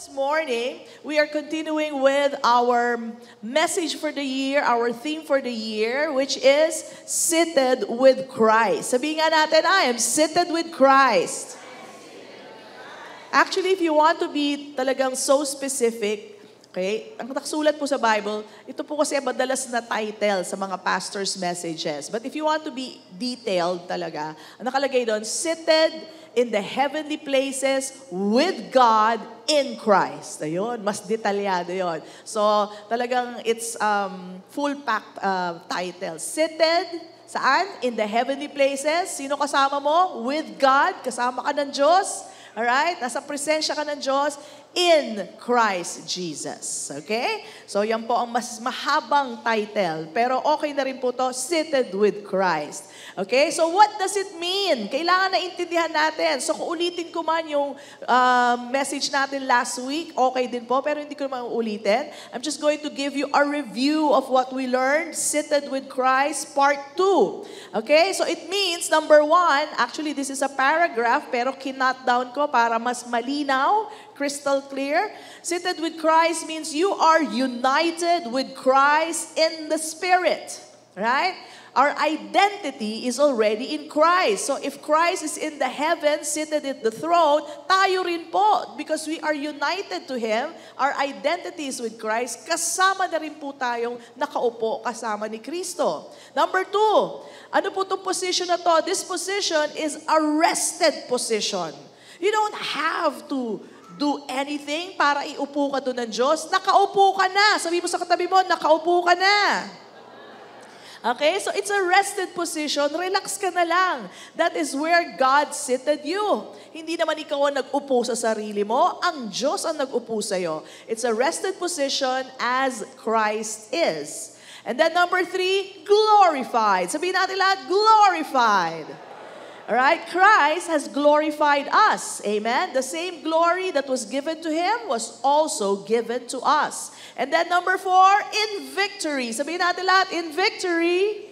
this morning, we are continuing with our message for the year, our theme for the year, which is Seated with Christ. Sabihin nga natin, I am seated with Christ. Actually, if you want to be talagang so specific, okay, ang nakasulat po sa Bible, ito po kasi madalas na title sa mga pastors' messages. But if you want to be detailed talaga, ang nakalagay doon, seated in the heavenly places with God in Christ. Ayun, mas detalyado yon. So, talagang it's full-packed title. Seated, saan? In the heavenly places. Sino kasama mo? With God. Kasama ka ng Diyos. Alright? Nasa presensya ka ng Diyos in Christ Jesus. Okay? So, yan po ang mas mahabang title. Pero okay na rin po to, Seated with Christ. Okay? So, what does it mean? Kailangan na intindihan natin. So, kung ulitin ko man yung message natin last week, okay din po, pero hindi ko naman ulitin. I'm just going to give you a review of what we learned, Seated with Christ, Part 2. Okay? So, it means, number 1, actually, this is a paragraph, pero kinot down ko para mas malinaw, crystal clear. Seated with Christ means you are united with Christ in the Spirit. Right? Our identity is already in Christ. So if Christ is in the heavens, seated at the throne, tayo rin po. Because we are united to Him, our identity is with Christ. Kasama na rin po tayong nakaupo kasama ni Kristo. Number 2, ano po itong position na to? This position is a rested position. You don't have to do anything para iupo ka doon ng Diyos. Nakaupo ka na. Sabi mo sa katabi mo, nakaupo ka na. Okay, so it's a rested position. Relax ka na lang. That is where God seated you. Hindi naman ikaw ang nag-upo sa sarili mo. Ang Diyos ang nag-upo sa'yo. It's a rested position as Christ is. And then number 3, glorified. Sabihin natin lahat, glorified. Alright, Christ has glorified us. Amen? The same glory that was given to Him was also given to us. And then number 4, in victory. Sabihin natin lahat, in victory,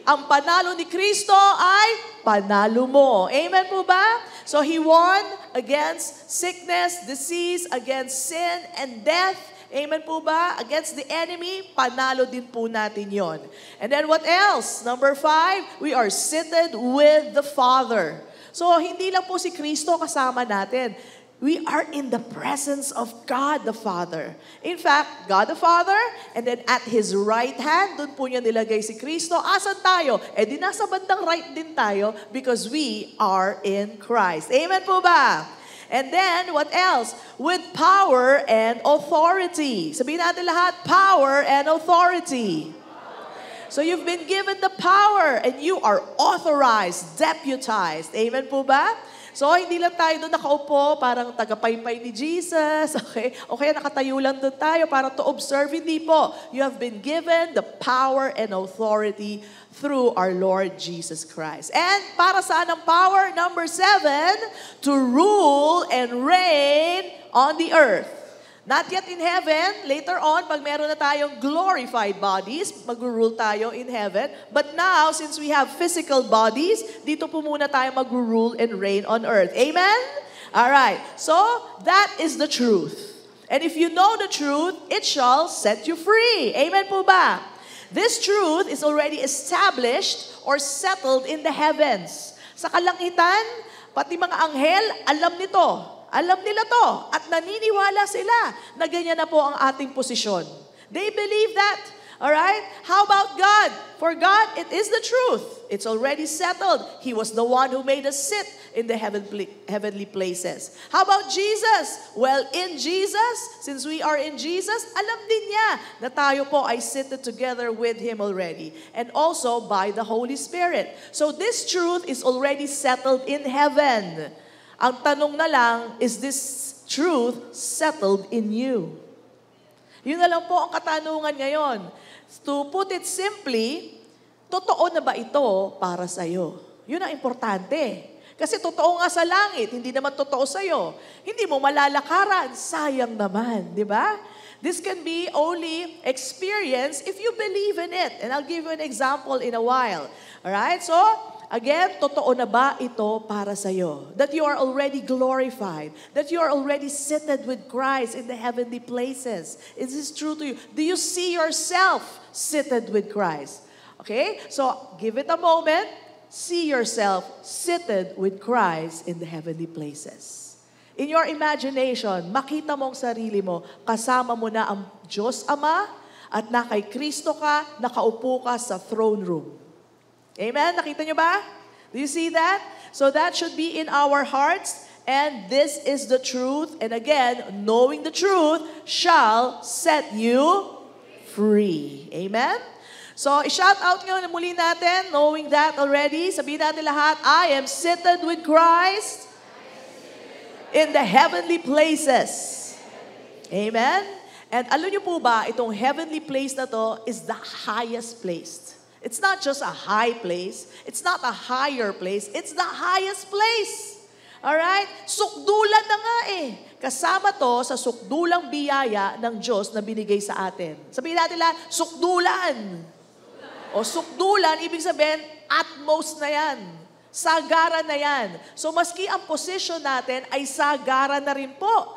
ang panalo ni Kristo ay panalo mo. Amen po ba? So He won against sickness, disease, against sin, and death. Amen po ba? Against the enemy, panalo din po natin yon. And then what else? Number 5, we are seated with the Father. So hindi lang po si Kristo kasama natin. We are in the presence of God the Father. In fact, God the Father, and then at His right hand, doon po niya nilagay si Kristo. Asan tayo? Eh di nasa bandang right din tayo because we are in Christ. Amen po ba? And then, what else? With power and authority. Sabihin natin lahat, power and authority. So you've been given the power and you are authorized, deputized. Amen po ba? So hindi lang tayo doon nakaupo, parang tagapaypay ni Jesus. Okay? O kaya nakatayo lang doon tayo para to observe. Hindi po. You have been given the power and authority through our Lord Jesus Christ. And para saan ang power? Number 7, to rule and reign on the earth. Not yet in heaven. Later on, pag meron na tayong glorified bodies, mag-rule tayo in heaven. But now, since we have physical bodies, dito po muna tayo mag-rule and reign on earth. Amen? Alright. So, that is the truth. And if you know the truth, it shall set you free. Amen po ba? This truth is already established or settled in the heavens. Sa kalangitan, pati mga anghel, alam nito. Alam nila to. At naniniwala sila na ganyan na po ang ating posisyon. They believe that. Alright? How about God? For God, it is the truth. It's already settled. He was the one who made us sit in the heavenly places. How about Jesus? Well, in Jesus, since we are in Jesus, alam din niya na tayo po ay seated together with Him already. And also by the Holy Spirit. So this truth is already settled in heaven. Ang tanong na lang, is this truth settled in you? Yun na lang po ang katanungan ngayon. To put it simply, totoo na ba ito para sa'yo? Yun ang importante. Kasi totoo nga sa langit, hindi naman totoo sa'yo. Hindi mo malalakaran, sayang naman, di ba? This can be only experienced if you believe in it. And I'll give you an example in a while. Alright? So, Again, totoo na ba ito para sa'yo? That you are already glorified. That you are already seated with Christ in the heavenly places. Is this true to you? Do you see yourself seated with Christ? Okay? So, give it a moment. See yourself seated with Christ in the heavenly places. In your imagination, makita mo ang sarili mo, kasama mo na ang Diyos Ama, at na kay Kristo ka, nakaupo ka sa throne room. Amen? Nakita nyo ba? Do you see that? So that should be in our hearts, and this is the truth. And again, knowing the truth shall set you free. Amen? So, i-shout out ngayon muli natin, knowing that already. Sabihin natin lahat, I am seated with Christ in the heavenly places. Amen? And alam niyo po ba, itong heavenly place na to is the highest place. It's not just a high place. It's not a higher place. It's the highest place. Alright? Sukdulan na nga eh. Kasama to sa sukdulang biyaya ng Diyos na binigay sa atin. Sabihin natin lang, sukdulan. O sukdulan, ibig sabihin, utmost na yan. Sagara na yan. So maski ang position natin ay sagara na rin po.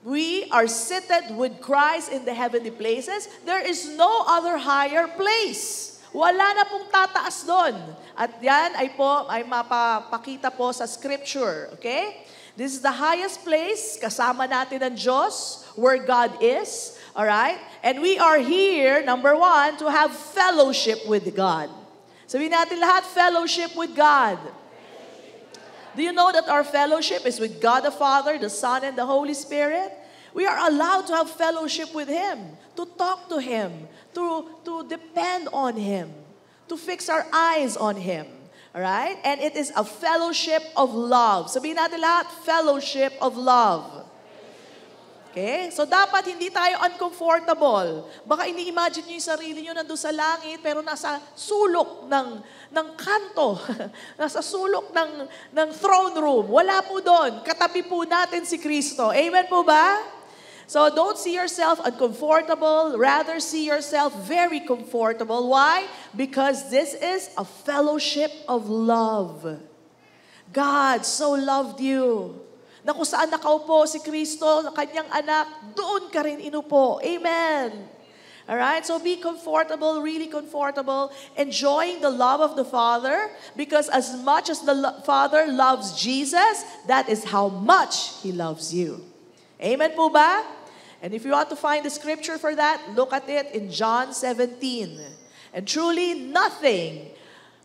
We are seated with Christ in the heavenly places. There is no other higher place. Wala na pong tataas doon. At yan ay mapapakita po sa scripture. Okay? This is the highest place. Kasama natin ang Diyos, where God is. Alright? And we are here, number 1, to have fellowship with God. Sabihin natin lahat, fellowship with God. Do you know that our fellowship is with God the Father, the Son, and the Holy Spirit? We are allowed to have fellowship with Him, to talk to Him, to depend on Him, to fix our eyes on Him. Alright? And it is a fellowship of love. Sabihin natin lahat, fellowship of love. Okay? So dapat hindi tayo uncomfortable. Baka ini-imagine nyo yung sarili nyo nandun sa langit, pero nasa sulok ng kanto. Nasa sulok ng throne room. Wala po doon. Katabi po natin si Kristo. Amen po ba? So don't see yourself uncomfortable. Rather see yourself very comfortable. Why? Because this is a fellowship of love. God so loved you. Na kung saan nakaupo si Kristo, kanyang anak, doon ka rin inupo. Amen. Alright? So be comfortable, really comfortable, enjoying the love of the Father, because as much as the Father loves Jesus, that is how much He loves you. Amen po ba? And if you want to find the scripture for that, look at it in John 17. And truly, nothing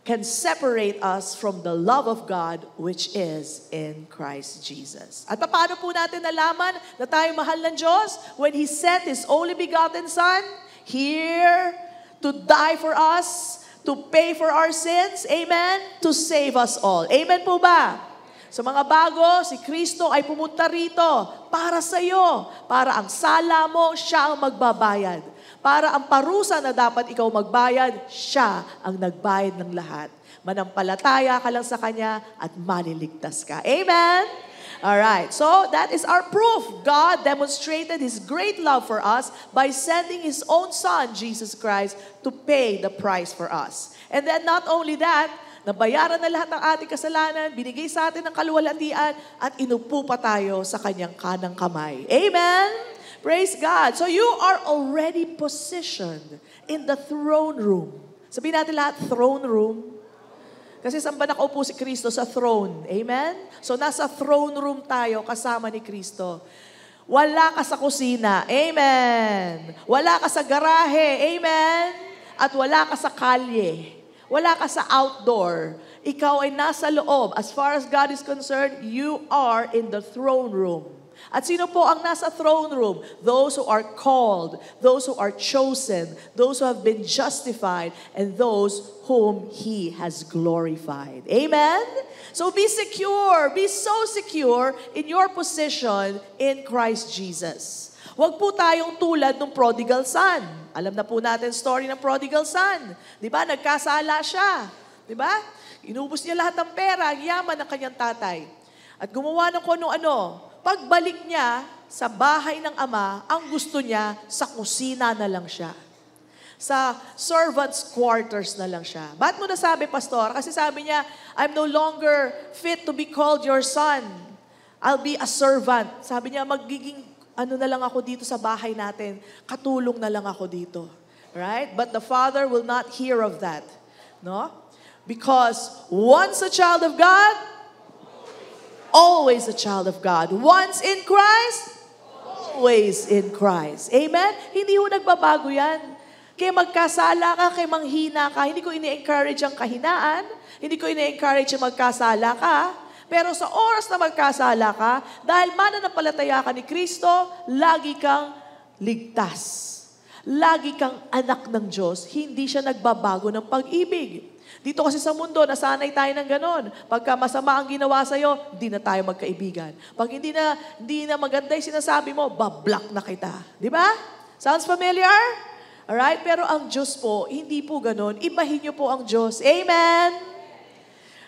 can separate us from the love of God which is in Christ Jesus. At paano po natin nalaman na tayo mahal ng Diyos? When He sent His only begotten Son here to die for us, to pay for our sins, amen, to save us all. Amen po ba? Sa mga bago, si Kristo ay pumunta rito para sa iyo, para ang sala mo, siya ang magbabayad. Para ang parusa na dapat ikaw magbayad, siya ang nagbayad ng lahat. Manampalataya ka lang sa Kanya at maliligtas ka. Amen? Alright, so that is our proof. God demonstrated His great love for us by sending His own Son, Jesus Christ, to pay the price for us. And then not only that, nabayaran na lahat ng ating kasalanan, binigay sa atin ng kaluwalhatian, at inupo pa tayo sa Kanyang kanang kamay. Amen? Praise God. So you are already positioned in the throne room. Sabihin natin lahat, throne room. Kasi saan ba nakaupo si Kristo? Sa throne. Amen? So nasa throne room tayo kasama ni Kristo. Wala ka sa kusina. Amen. Wala ka sa garahe. Amen. At wala ka sa kalye. Wala ka sa outdoor. Ikaw ay nasa loob. As far as God is concerned, you are in the throne room. At sino po ang nasa throne room? Those who are called, those who are chosen, those who have been justified, and those whom He has glorified. Amen? So be secure, be so secure in your position in Christ Jesus. Huwag po tayong tulad ng prodigal son. Alam na po natin story ng prodigal son. Di ba? Nagkasala siya. Di ba? Inubos niya lahat ng pera, ang yaman ng kanyang tatay. At gumawa ng kung ano-ano. Pagbalik niya sa bahay ng ama, ang gusto niya, sa kusina na lang siya. Sa servant's quarters na lang siya. Ba't mo nasabi, Pastor? Kasi sabi niya, I'm no longer fit to be called your son. I'll be a servant. Sabi niya, magiging ano na lang ako dito sa bahay natin. Katulong na lang ako dito. Right? But the father will not hear of that. No? Because once a child of God, always a child of God. Once in Christ, always in Christ. Amen? Hindi ho nagbabago yan. Kaya magkasala ka, kaya manghina ka, hindi ko ini-encourage ang kahinaan, hindi ko ini-encourage ang magkasala ka, pero sa oras na magkasala ka, dahil mananampalataya ka ni Kristo, lagi kang ligtas. Lagi kang anak ng Diyos, hindi siya nagbabago ng pag-ibig. Dito kasi sa mundo, nasanay tayo ng ganon. Pagka masama ang ginawa sa'yo, hindi na tayo magkaibigan. Pag hindi na maganda yung sinasabi mo, bablock na kita. Di ba? Sounds familiar? Alright? Pero ang Diyos po, hindi po ganon. Ibahin niyo po ang Diyos. Amen?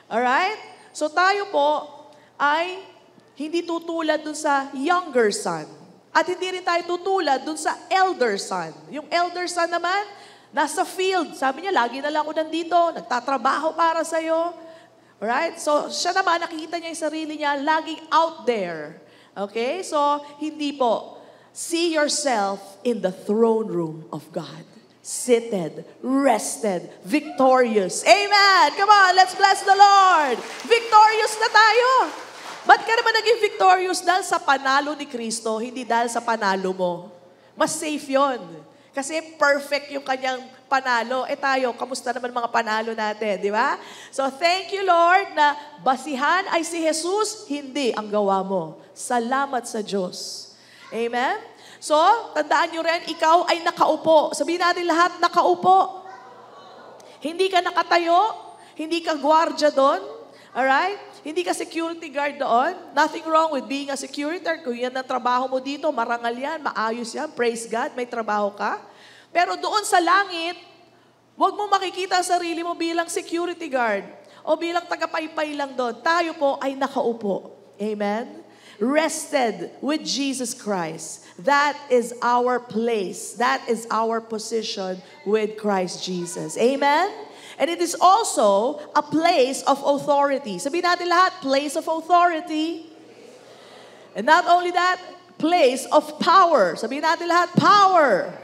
Alright? So tayo po ay hindi tutulad dun sa younger son. At hindi rin tayo tutulad dun sa elder son. Yung elder son naman, nasa field. Sabi niya, lagi na lang ako nandito, nagtatrabaho para sa'yo. Alright? So siya naman, nakikita niya yung sarili niya, laging out there. Okay? So, hindi po. See yourself in the throne room of God. Seated, rested, victorious. Amen! Come on, let's bless the Lord. Victorious na tayo. Ba't ka naman naging victorious? Dahil sa panalo ni Kristo, hindi dahil sa panalo mo. Mas safe yon. Kasi perfect yung kanyang panalo. Tayo, kamusta naman mga panalo natin, di ba? So thank you, Lord, na basihan ay si Jesus, hindi ang gawa mo. Salamat sa Diyos. Amen? So, tandaan nyo rin, ikaw ay nakaupo. Sabihin natin lahat, nakaupo. Hindi ka nakatayo, hindi ka gwardiya doon. Alright? Hindi ka security guard doon. Nothing wrong with being a security guard. Kung yan ang trabaho mo dito, marangal yan, maayos yan, praise God, may trabaho ka. Pero doon sa langit, huwag mo makikita ang sarili mo bilang security guard o bilang tagapaypay lang doon. Tayo po ay nakaupo. Amen? Rested with Jesus Christ. That is our place. That is our position with Christ Jesus. Amen? And it is also a place of authority. Sabihin natin lahat, place of authority. And not only that, place of power. Sabihin natin lahat, power.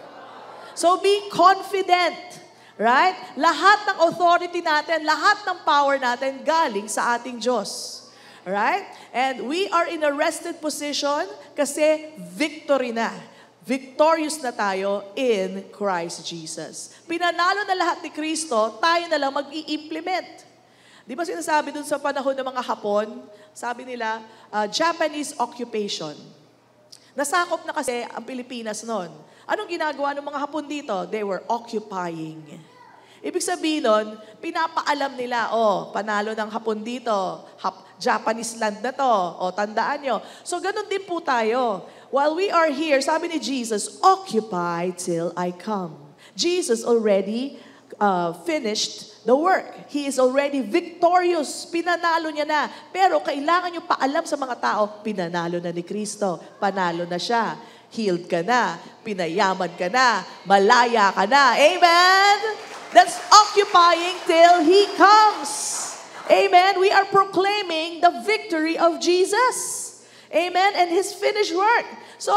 So be confident. Right? Lahat ng authority natin, lahat ng power natin galing sa ating Diyos. Alright? And we are in a rested position kasi victory na. Victorious na tayo in Christ Jesus. Pinanalo na lahat ni Kristo, tayo na lang mag-i-implement. Di ba sinasabi dun sa panahon ng mga Hapon, sabi nila, Japanese occupation. Nasakop na kasi ang Pilipinas noon. Anong ginagawa ng mga Hapon dito? They were occupying. Ibig sabihin nun, pinapaalam nila, panalo ng Hapon dito, Japanese land na to, tandaan nyo. So, ganun din po tayo. While we are here, sabi ni Jesus, occupy till I come. Jesus already finished the work. He is already victorious. Pinanalo niya na. Pero kailangan nyo paalam sa mga tao, pinanalo na ni Kristo. Panalo na siya. Healed ka na. Pinayaman ka na. Malaya ka na. Amen? That's occupying till He comes. Amen? We are proclaiming the victory of Jesus. Amen? And His finished work. So,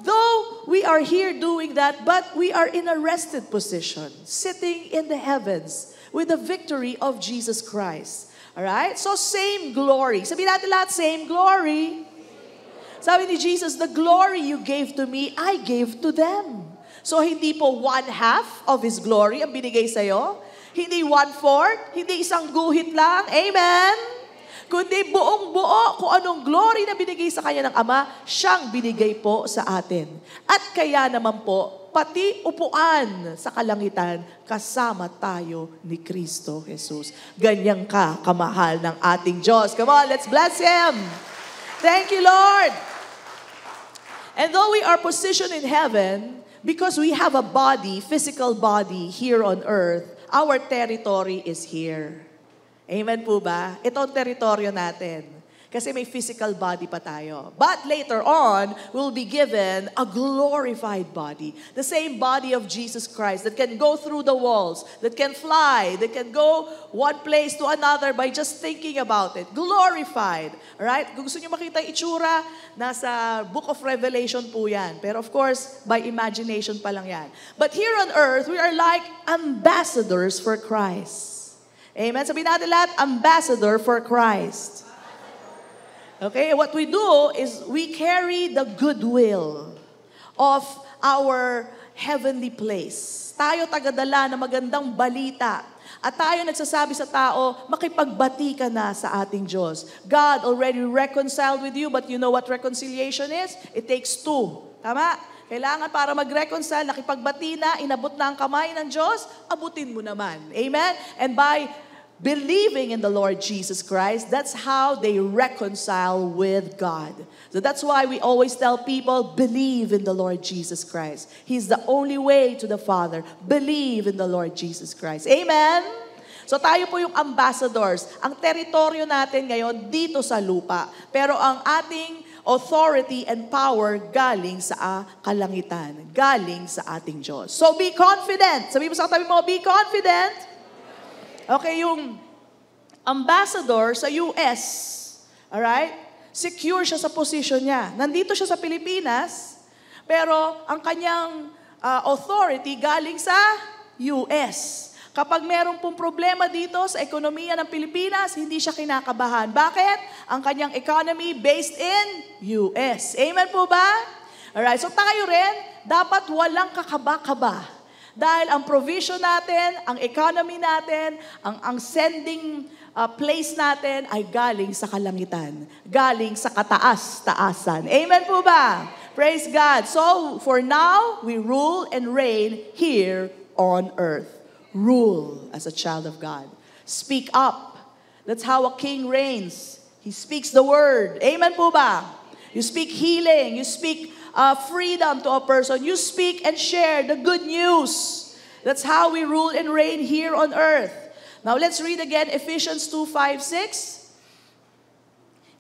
though we are here doing that, but we are in a rested position, sitting in the heavens with the victory of Jesus Christ. Alright? So, same glory. Sabihin natin lahat, same glory. Sabi ni Jesus, the glory you gave to me, I gave to them. So, hindi po 1/2 of His glory ang binigay sa'yo. Hindi 1/4, hindi isang guhit lang. Amen? Kundi buong-buo kung anong glory na binigay sa Kanya ng Ama, siyang binigay po sa atin. At kaya naman po, pati upuan sa kalangitan, kasama tayo ni Kristo Jesus. Ganyan ka kamahal ng ating Diyos. Come on, let's bless Him. Thank you, Lord. And though we are positioned in heaven, because we have a body, physical body here on earth, our territory is here. Amen po ba? Ito ang teritoryo natin. Kasi may physical body pa tayo. But later on, we'll be given a glorified body. The same body of Jesus Christ that can go through the walls, that can fly, that can go one place to another by just thinking about it. Glorified. Alright? Kung gusto nyo makita yung itsura, nasa Book of Revelation po yan. Pero of course, by imagination pa lang yan. But here on earth, we are like ambassadors for Christ. Amen? Sabihin natin lahat, ambassador for Christ. Okay, what we do is we carry the goodwill of our heavenly place. Tayo tagadala ng magandang balita. At tayo nagsasabi sa tao, makipagbati ka na sa ating Diyos. God already reconciled with you, but you know what reconciliation is? It takes two. Tama? Kailangan para mag-reconcile, nakipagbati na, inabot na ang kamay ng Diyos, abutin mo naman. Amen? And by believing in the Lord Jesus Christ, that's how they reconcile with God. So that's why we always tell people, believe in the Lord Jesus Christ. He's the only way to the Father. Believe in the Lord Jesus Christ. Amen? So tayo po yung ambassadors. Ang teritoryo natin ngayon dito sa lupa. Pero ang ating authority and power galing sa kalangitan. Galing sa ating Diyos. So be confident. Sabi mo sa katabi mo, be confident. Okay, yung ambassador sa US, alright? Secure siya sa position niya. Nandito siya sa Pilipinas, pero ang kanyang authority galing sa US. Kapag meron pong problema dito sa ekonomiya ng Pilipinas, hindi siya kinakabahan. Bakit? Ang kanyang economy based in US. Amen po ba? Alright, so tayo rin, dapat walang kakaba-kaba. Dahil ang provision natin, ang economy natin, ang sending place natin ay galing sa kalangitan. Galing sa kataas-taasan. Amen po ba? Praise God. So, for now, we rule and reign here on earth. Rule as a child of God. Speak up. That's how a king reigns. He speaks the word. Amen po ba? You speak healing. You speak freedom to a person. You speak and share the good news. That's how we rule and reign here on earth. Now let's read again Ephesians 2:5-6.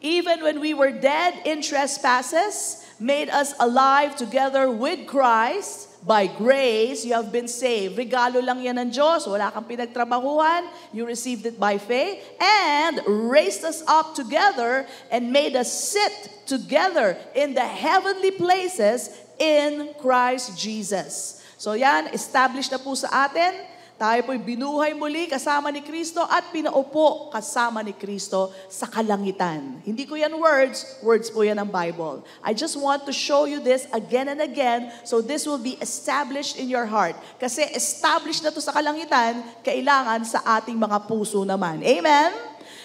Even when we were dead in trespasses, made us alive together with Christ. By grace, you have been saved. Regalo lang yan ng Diyos. Wala kang pinagtrabahuhan. You received it by faith. And raised us up together and made us sit together in the heavenly places in Christ Jesus. So yan, established na po sa atin. Tayo po'y binuhay muli kasama ni Kristo at pinaupo kasama ni Kristo sa kalangitan. Hindi ko yan words po yan ang Bible. I just want to show you this again and again so this will be established in your heart. Kasi established na to sa kalangitan, kailangan sa ating mga puso naman. Amen?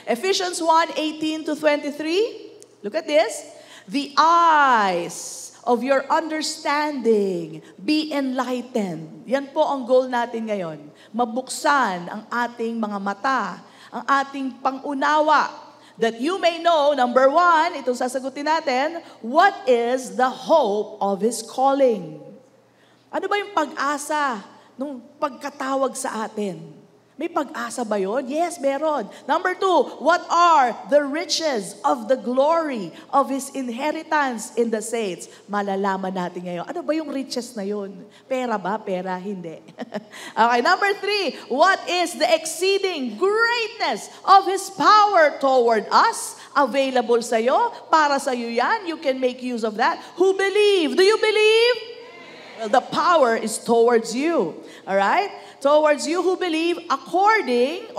Ephesians 1:18-23. Look at this. The eyes of your understanding be enlightened. Yan po ang goal natin ngayon. Mabuksan ang ating mga mata, ang ating pangunawa, that you may know, number one, itong sasagutin natin, what is the hope of His calling? Ano ba yung pag-asa nung pagkatawag sa atin? May pag-asa ba yun? Yes, meron. Number two, what are the riches of the glory of His inheritance in the saints? Malalaman natin ngayon. Ano ba yung riches na yun? Pera ba? Pera? Hindi. Okay, number three, what is the exceeding greatness of His power toward us? Available sa'yo, para sa'yo yan. You can make use of that. Who believe? Do you believe? Well, the power is towards you. Alright? Towards you who believe according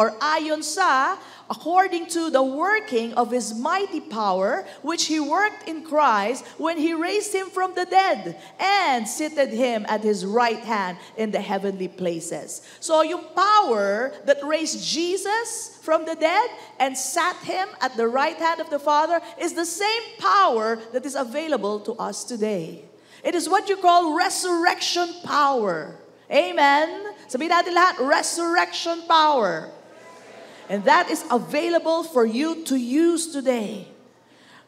to the working of His mighty power, which He worked in Christ when He raised Him from the dead and seated Him at His right hand in the heavenly places. So yung power that raised Jesus from the dead and sat Him at the right hand of the Father is the same power that is available to us today. It is what you call resurrection power. Amen? Sabihin natin lahat, resurrection power. And that is available for you to use today.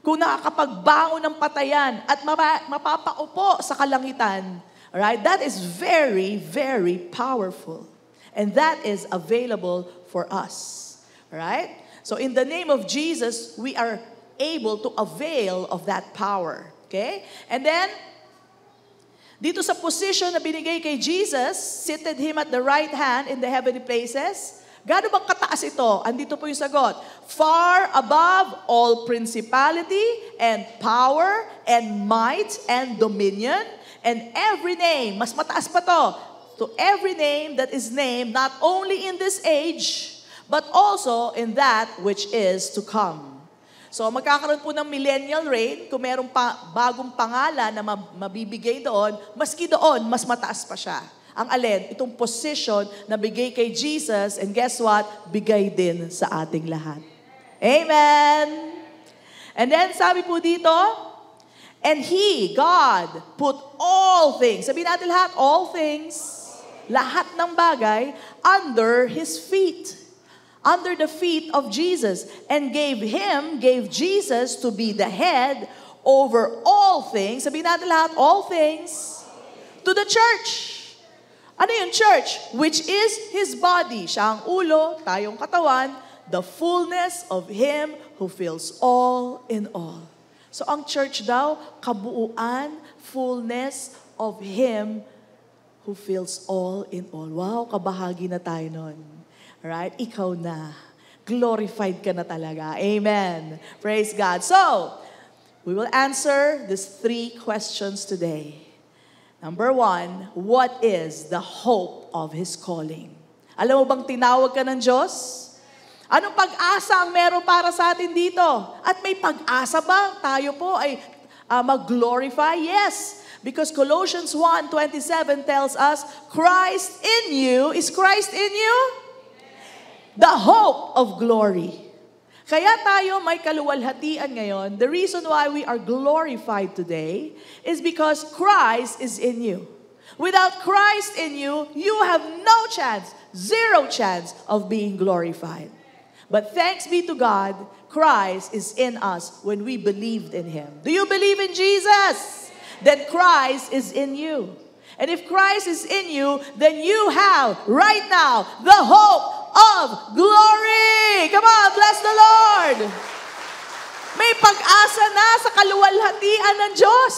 Kung nakakapagbangon ng patayan at mapapaupo sa kalangitan, right? That is very, very powerful. And that is available for us. Right? So in the name of Jesus, we are able to avail of that power. Okay? And then, dito sa position na binigay kay Jesus, seated Him at the right hand in the heavenly places. Gaano bang kataas ito? Andito po yung sagot. Far above all principality and power and might and dominion and every name. Mas mataas pa to. To every name that is named not only in this age, but also in that which is to come. So magkakaroon po ng millennial reign, kung merong bagong pangalan na mabibigay doon, maski doon, mas mataas pa siya. Ang alin, itong position na bigay kay Jesus, and guess what? Bigay din sa ating lahat. Amen! And then sabi po dito, and He, God, put all things, sabihin natin lahat, all things, lahat ng bagay, under His feet. Under the feet of Jesus, and gave Jesus to be the head over all things. Sabihin natin lahat, all things, to the church. Ano yung church? Which is His body. Siya ang ulo, tayong katawan, the fullness of Him who fills all in all. So ang church daw, kabuuan, fullness of Him who fills all in all. Wow, kabahagi na tayo nun. Right? Ikaw na. Glorified ka na talaga. Amen. Praise God. So, we will answer these 3 questions today. Number 1, what is the hope of His calling? Alam mo bang tinawag ka ng Diyos? Anong pag-asa ang meron para sa atin dito? At may pag-asa ba tayo po ay mag-glorify? Yes. Because Colossians 1:27 tells us, Christ in you, is Christ in you? The hope of glory. Kaya tayo may kaluwalhatian ngayon. The reason why we are glorified today is because Christ is in you. Without Christ in you, you have no chance, 0 chance of being glorified. But thanks be to God, Christ is in us when we believed in Him. Do you believe in Jesus? Then Christ is in you. And if Christ is in you, then you have right now the hope of glory. Come on, bless the Lord. May pag-asa na sa kaluwalhatian ng Diyos.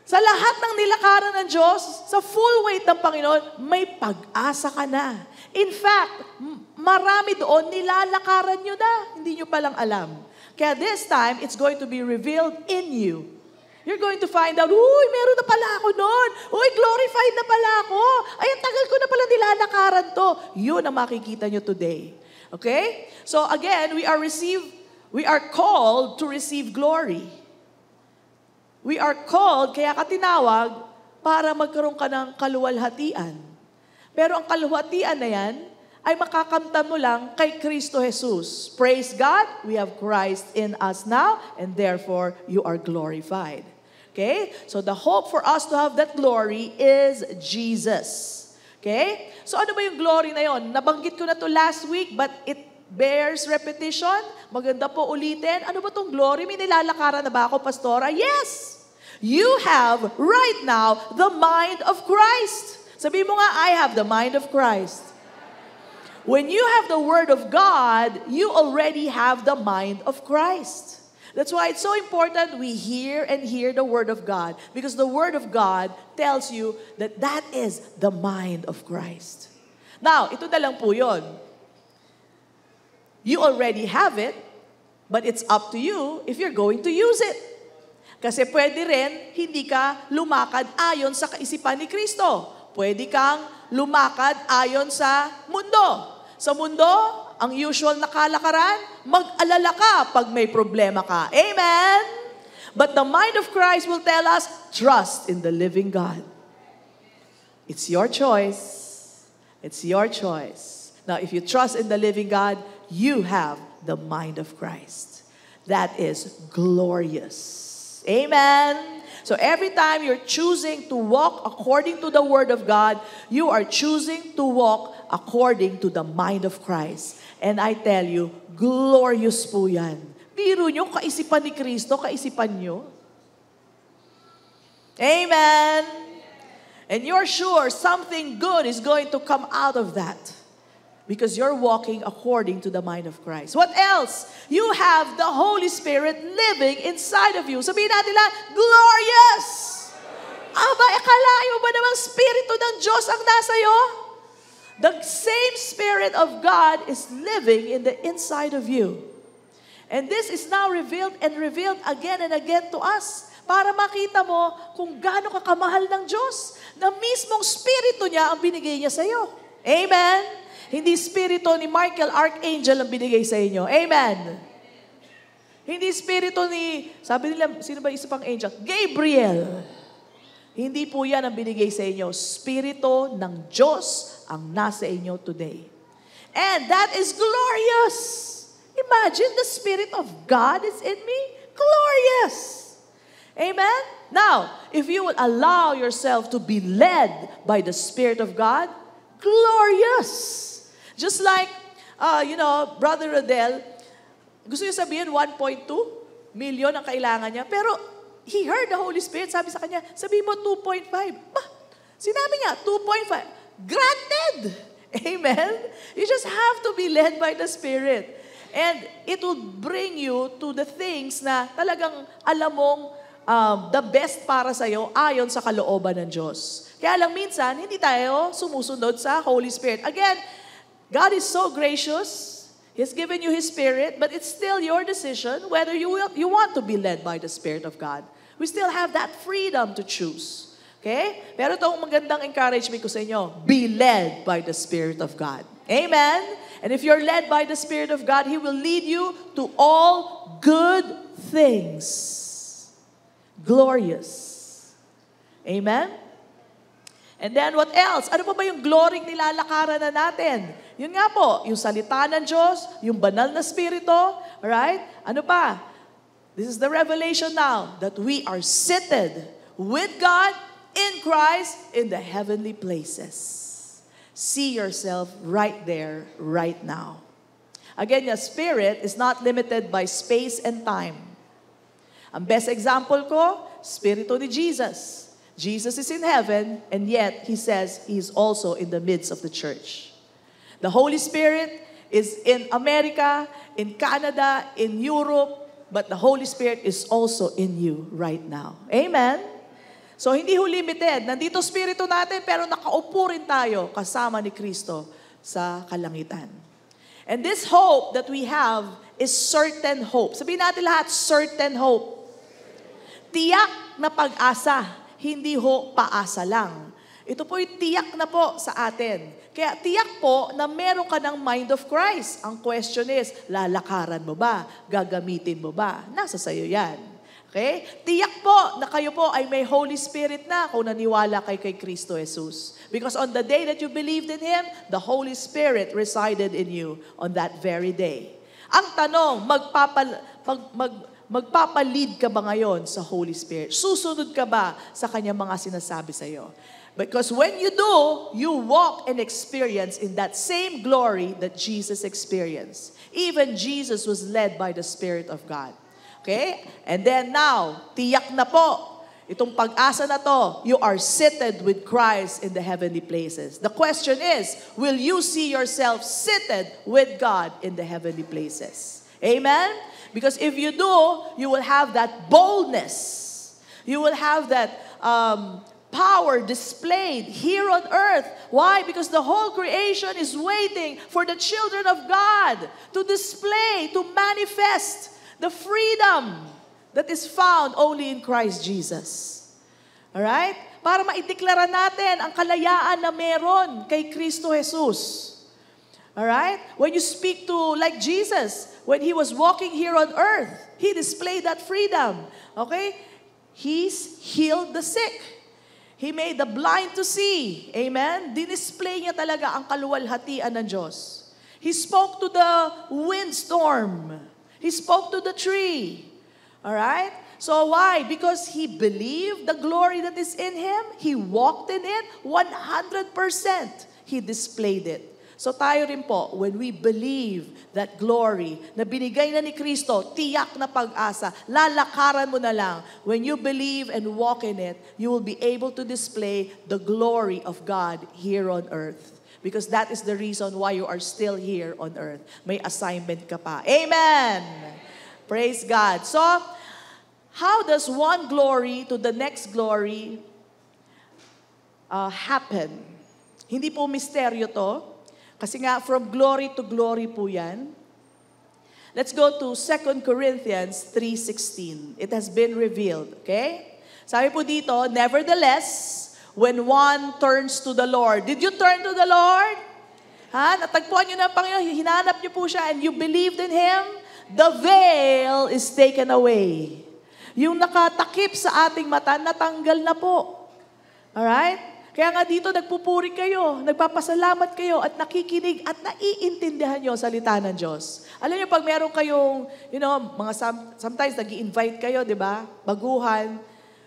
Sa lahat ng nilakaran ng Diyos, sa full weight ng Panginoon, may pag-asa ka na. In fact, marami doon nilalakaran nyo na. Hindi nyo palang alam. Kaya this time, it's going to be revealed in you. You're going to find out, uy, meron na pala ako noon. Uy, glorified na pala ako. Ay, ang tagal ko na pala nilalakaran to. Yun ang makikita nyo today. Okay? So again, we are called to receive glory. We are called, kaya ka tinawag, para magkaroon ka ng kaluwalhatian. Pero ang kaluwalhatian na yan, ay makakamtan mo lang kay Kristo Jesus. Praise God, we have Christ in us now, and therefore, you are glorified. Okay? So the hope for us to have that glory is Jesus. Okay? So ano ba yung glory na yon? Nabanggit ko na to last week, but it bears repetition. Maganda po ulitin. Ano ba tong glory? May nilalakaran na ba ako, Pastora? Yes! You have right now the mind of Christ. Sabi mo nga, I have the mind of Christ. When you have the Word of God, you already have the mind of Christ. That's why it's so important we hear and hear the Word of God. Because the Word of God tells you that that is the mind of Christ. Now, ito na lang po yun. You already have it, but it's up to you if you're going to use it. Kasi pwede rin, hindi ka lumakad ayon sa kaisipan ni Kristo. Pwede kang lumakad ayon sa mundo. Sa mundo, ang usual na kalakaran, mag-alala ka pag may problema ka. Amen? But the mind of Christ will tell us, trust in the living God. It's your choice. It's your choice. Now, if you trust in the living God, you have the mind of Christ. That is glorious. Amen? So every time you're choosing to walk according to the Word of God, you are choosing to walk according to the mind of Christ. And I tell you, glorious po yan. Biro nyo, kaisipan ni Kristo, kaisipan nyo. Amen? And you're sure something good is going to come out of that. Because you're walking according to the mind of Christ. What else? You have the Holy Spirit living inside of you. Sabihin natin lang, glorious! Aba, akalain mo ba namang Spirito ng Diyos ang nasa iyo? The same Spirit of God is living in the inside of you. And this is now revealed and revealed again and again to us para makita mo kung gaano ka kamahal ng Diyos na mismong Spirito niya ang binigay niya sa iyo. Amen? Hindi spirito ni Michael Archangel ang binigay sa inyo. Amen. Hindi spirito ni, sabi nila, sino ba isa pang angel? Gabriel. Hindi po yan ang binigay sa inyo. Spirito ng Diyos ang nasa inyo today. And that is glorious. Imagine the Spirit of God is in me. Glorious. Amen? Now, if you will allow yourself to be led by the Spirit of God, glorious. Just like, Brother Rodel, gusto niya sabihin 1.2 million ang kailangan niya, pero he heard the Holy Spirit, sabi sa kanya, sabihin mo 2.5. Sinabi niya, 2.5. Granted! Amen? You just have to be led by the Spirit. And it will bring you to the things na talagang alam mong the best para sa'yo ayon sa kalooban ng Diyos. Kaya lang minsan, hindi tayo sumusunod sa Holy Spirit. Again, God is so gracious. He's given you His Spirit, but it's still your decision whether you want to be led by the Spirit of God. We still have that freedom to choose. Okay? Pero itong magandang encouragement ko sa inyo, be led by the Spirit of God. Amen? And if you're led by the Spirit of God, He will lead you to all good things. Glorious. Amen? And then what else? Ano pa ba yung glorying nilalakaran na natin? Yun nga po, yung salita ng Diyos, yung banal na Spirito, right? Ano pa? This is the revelation now that we are seated with God in Christ in the heavenly places. See yourself right there, right now. Again, your spirit is not limited by space and time. Ang best example ko, Spirito ni Jesus. Jesus is in heaven, and yet He says He is also in the midst of the church. The Holy Spirit is in America, in Canada, in Europe, but the Holy Spirit is also in you right now. Amen? So hindi ho limited. Nandito Spirito natin, pero nakaupo rin tayo kasama ni Kristo sa kalangitan. And this hope that we have is certain hope. Sabihin natin lahat, certain hope. Tiyak na pag-asa. Hindi ho paasa lang. Ito po'y tiyak na po sa atin. Kaya tiyak po na meron ka ng mind of Christ. Ang question is, lalakaran mo ba? Gagamitin mo ba? Nasa sayo yan. Okay? Tiyak po na kayo po ay may Holy Spirit na kung naniwala kay Kristo Jesus. Because on the day that you believed in Him, the Holy Spirit resided in you on that very day. Ang tanong, magpapalead ka ba ngayon sa Holy Spirit? Susunod ka ba sa kanyang mga sinasabi sa iyo? Because when you do, you walk and experience in that same glory that Jesus experienced. Even Jesus was led by the Spirit of God. Okay? And then now, tiyak na po, itong pag-asa na to, you are seated with Christ in the heavenly places. The question is, will you see yourself seated with God in the heavenly places? Amen? Because if you do, you will have that boldness. You will have that power displayed here on earth. Why? Because the whole creation is waiting for the children of God to display, to manifest the freedom that is found only in Christ Jesus. Alright? Para maideklara natin ang kalayaan na meron kay Kristo Jesus. Alright? When you speak to, like Jesus, when He was walking here on earth, He displayed that freedom. Okay? He's healed the sick. He made the blind to see. Amen? Dinisplay niya talaga ang kaluwalhatian ng Diyos. He spoke to the windstorm. He spoke to the tree. Alright? So why? Because he believed the glory that is in him. He walked in it 100%. He displayed it. So tayo rin po, when we believe that glory na binigay na ni Kristo, tiyak na pag-asa, lalakaran mo na lang. When you believe and walk in it, you will be able to display the glory of God here on earth. Because that is the reason why you are still here on earth. May assignment ka pa. Amen! Praise God. So, how does one glory to the next glory happen? Hindi po misteryo to. Kasi nga, from glory to glory po yan. Let's go to 2 Corinthians 3:16. It has been revealed. Okay? Sabi po dito, nevertheless, when one turns to the Lord. Did you turn to the Lord? Natagpuan niyo na ang Panginoon, hinanap niyo po siya and you believed in Him, the veil is taken away. Yung nakatakip sa ating mata, natanggal na po. Alright? Kaya nga dito, nagpupuri kayo, nagpapasalamat kayo, at nakikinig, at naiintindihan niyo ang salita ng Diyos. Alam niyo, pag meron kayong, sometimes nag-i-invite kayo, di ba? Baguhan.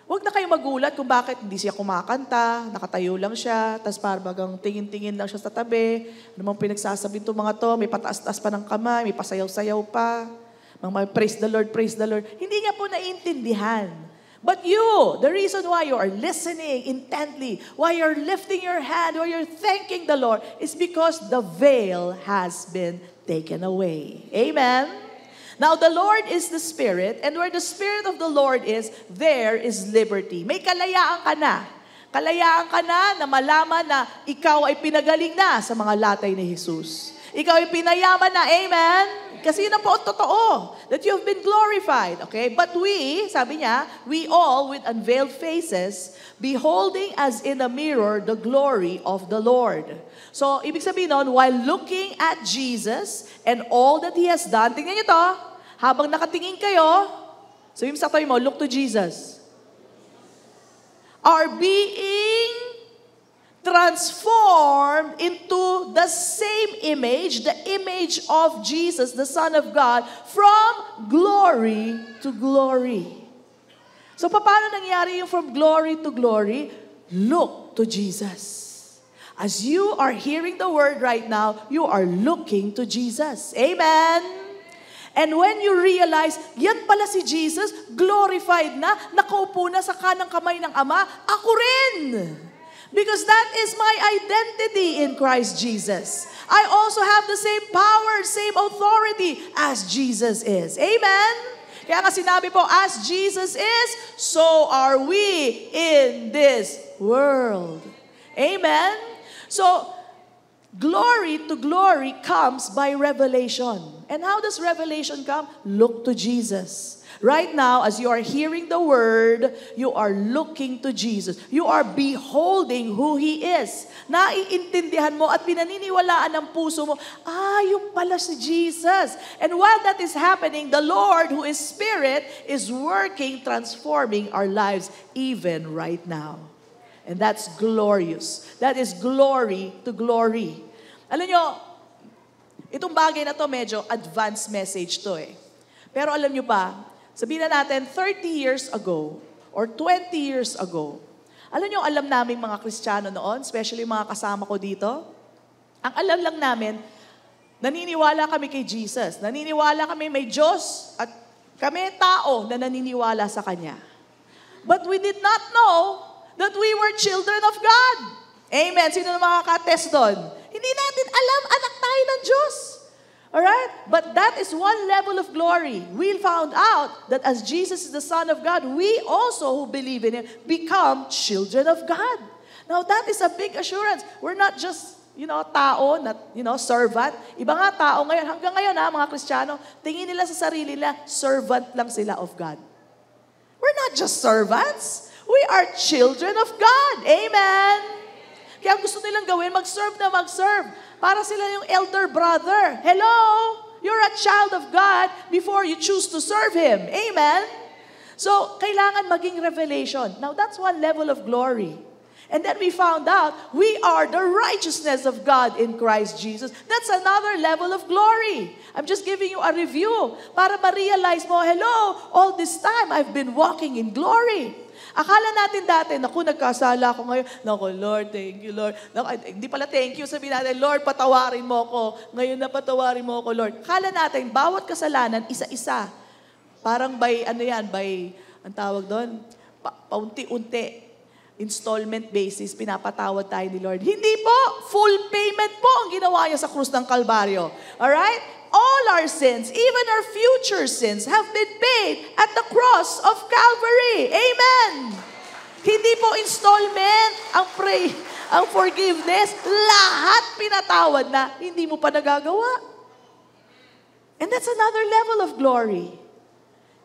Huwag na kayo magulat kung bakit hindi siya kumakanta, nakatayo lang siya, tapos parang tingin-tingin lang siya sa tabi. Ano mang pinagsasabi itong mga to, may pataas-taas pa ng kamay, may pasayaw-sayaw pa. Mga praise the Lord, praise the Lord. Hindi niya po naiintindihan. But you, the reason why you are listening intently, why you're lifting your hand, why you're thanking the Lord, is because the veil has been taken away. Amen? Now, the Lord is the Spirit, and where the Spirit of the Lord is, there is liberty. May kalayaan ka na. Kalayaan ka na malaman na ikaw ay pinagaling na sa mga latay ni Jesus. Ikaw ay pinayaman na, amen? Kasi yun ang po totoo, that you have been glorified, okay? But we, sabi niya, we all with unveiled faces, beholding as in a mirror the glory of the Lord. So, ibig sabihin nun, while looking at Jesus and all that He has done, tingnan niyo to, habang nakatingin kayo, sabihin mo sa tayo mo, look to Jesus. Are being transformed into the same image, the image of Jesus, the Son of God, from glory to glory. So, paano nangyari yung from glory to glory? Look to Jesus. As you are hearing the word right now, you are looking to Jesus. Amen? And when you realize, yan pala si Jesus, glorified na, nakaupo na sa kanang kamay ng Ama, ako rin. Because that is my identity in Christ Jesus. I also have the same power, same authority as Jesus is. Amen? Kaya nga sinabi po, as Jesus is, so are we in this world. Amen? So, glory to glory comes by revelation. And how does revelation come? Look to Jesus. Right now, as you are hearing the word, you are looking to Jesus. You are beholding who He is. Naiintindihan mo at pinaniniwalaan ng puso mo, yung pala si Jesus. And while that is happening, the Lord, who is Spirit, is working, transforming our lives even right now. And that's glorious. That is glory to glory. Alam nyo, itong bagay na to medyo advanced message to eh. Pero alam nyo ba, sabihin na natin 30 years ago or 20 years ago, alam nyo, alam naming mga Kristiyano noon, especially mga kasama ko dito, ang alam lang namin, naniniwala kami kay Jesus. Naniniwala kami may Diyos at kami tao na naniniwala sa Kanya. But we did not know that we were children of God. Amen. Sino na makaka-test doon? Hindi natin alam, anak tayo ng Diyos. Alright? But that is one level of glory. We found out that as Jesus is the Son of God, we also who believe in Him become children of God. Now that is a big assurance. We're not just, tao, not, servant. Iba nga tao ngayon, hanggang ngayon mga Kristiyano, tingin nila sa sarili nila, servant lang sila of God. We're not just servants. We are children of God. Amen. Kaya gusto nilang gawin, mag-serve na mag-serve. Para sila yung elder brother. Hello? You're a child of God before you choose to serve Him. Amen? So, kailangan maging revelation. Now, that's one level of glory. And then we found out, we are the righteousness of God in Christ Jesus. That's another level of glory. I'm just giving you a review para ma-realize mo, hello, all this time I've been walking in glory. Akala natin dati, nagkasala ako ngayon. Naku, Lord, thank you, Lord. Hindi pala thank you, sabihin natin, Lord, patawarin mo ako. Ngayon na patawarin mo ako, Lord. Akala natin, bawat kasalanan, isa-isa. Parang ang tawag doon, paunti-unti. installment basis, pinapatawad tayo ni Lord. Hindi po, full payment po ang ginawa niya sa krus ng Kalbaryo. Alright? All our sins, even our future sins, have been paid at the cross of Calvary. Amen! Hindi po installment ang forgiveness. Lahat pinatawad na, hindi mo pa nagagawa. And that's another level of glory.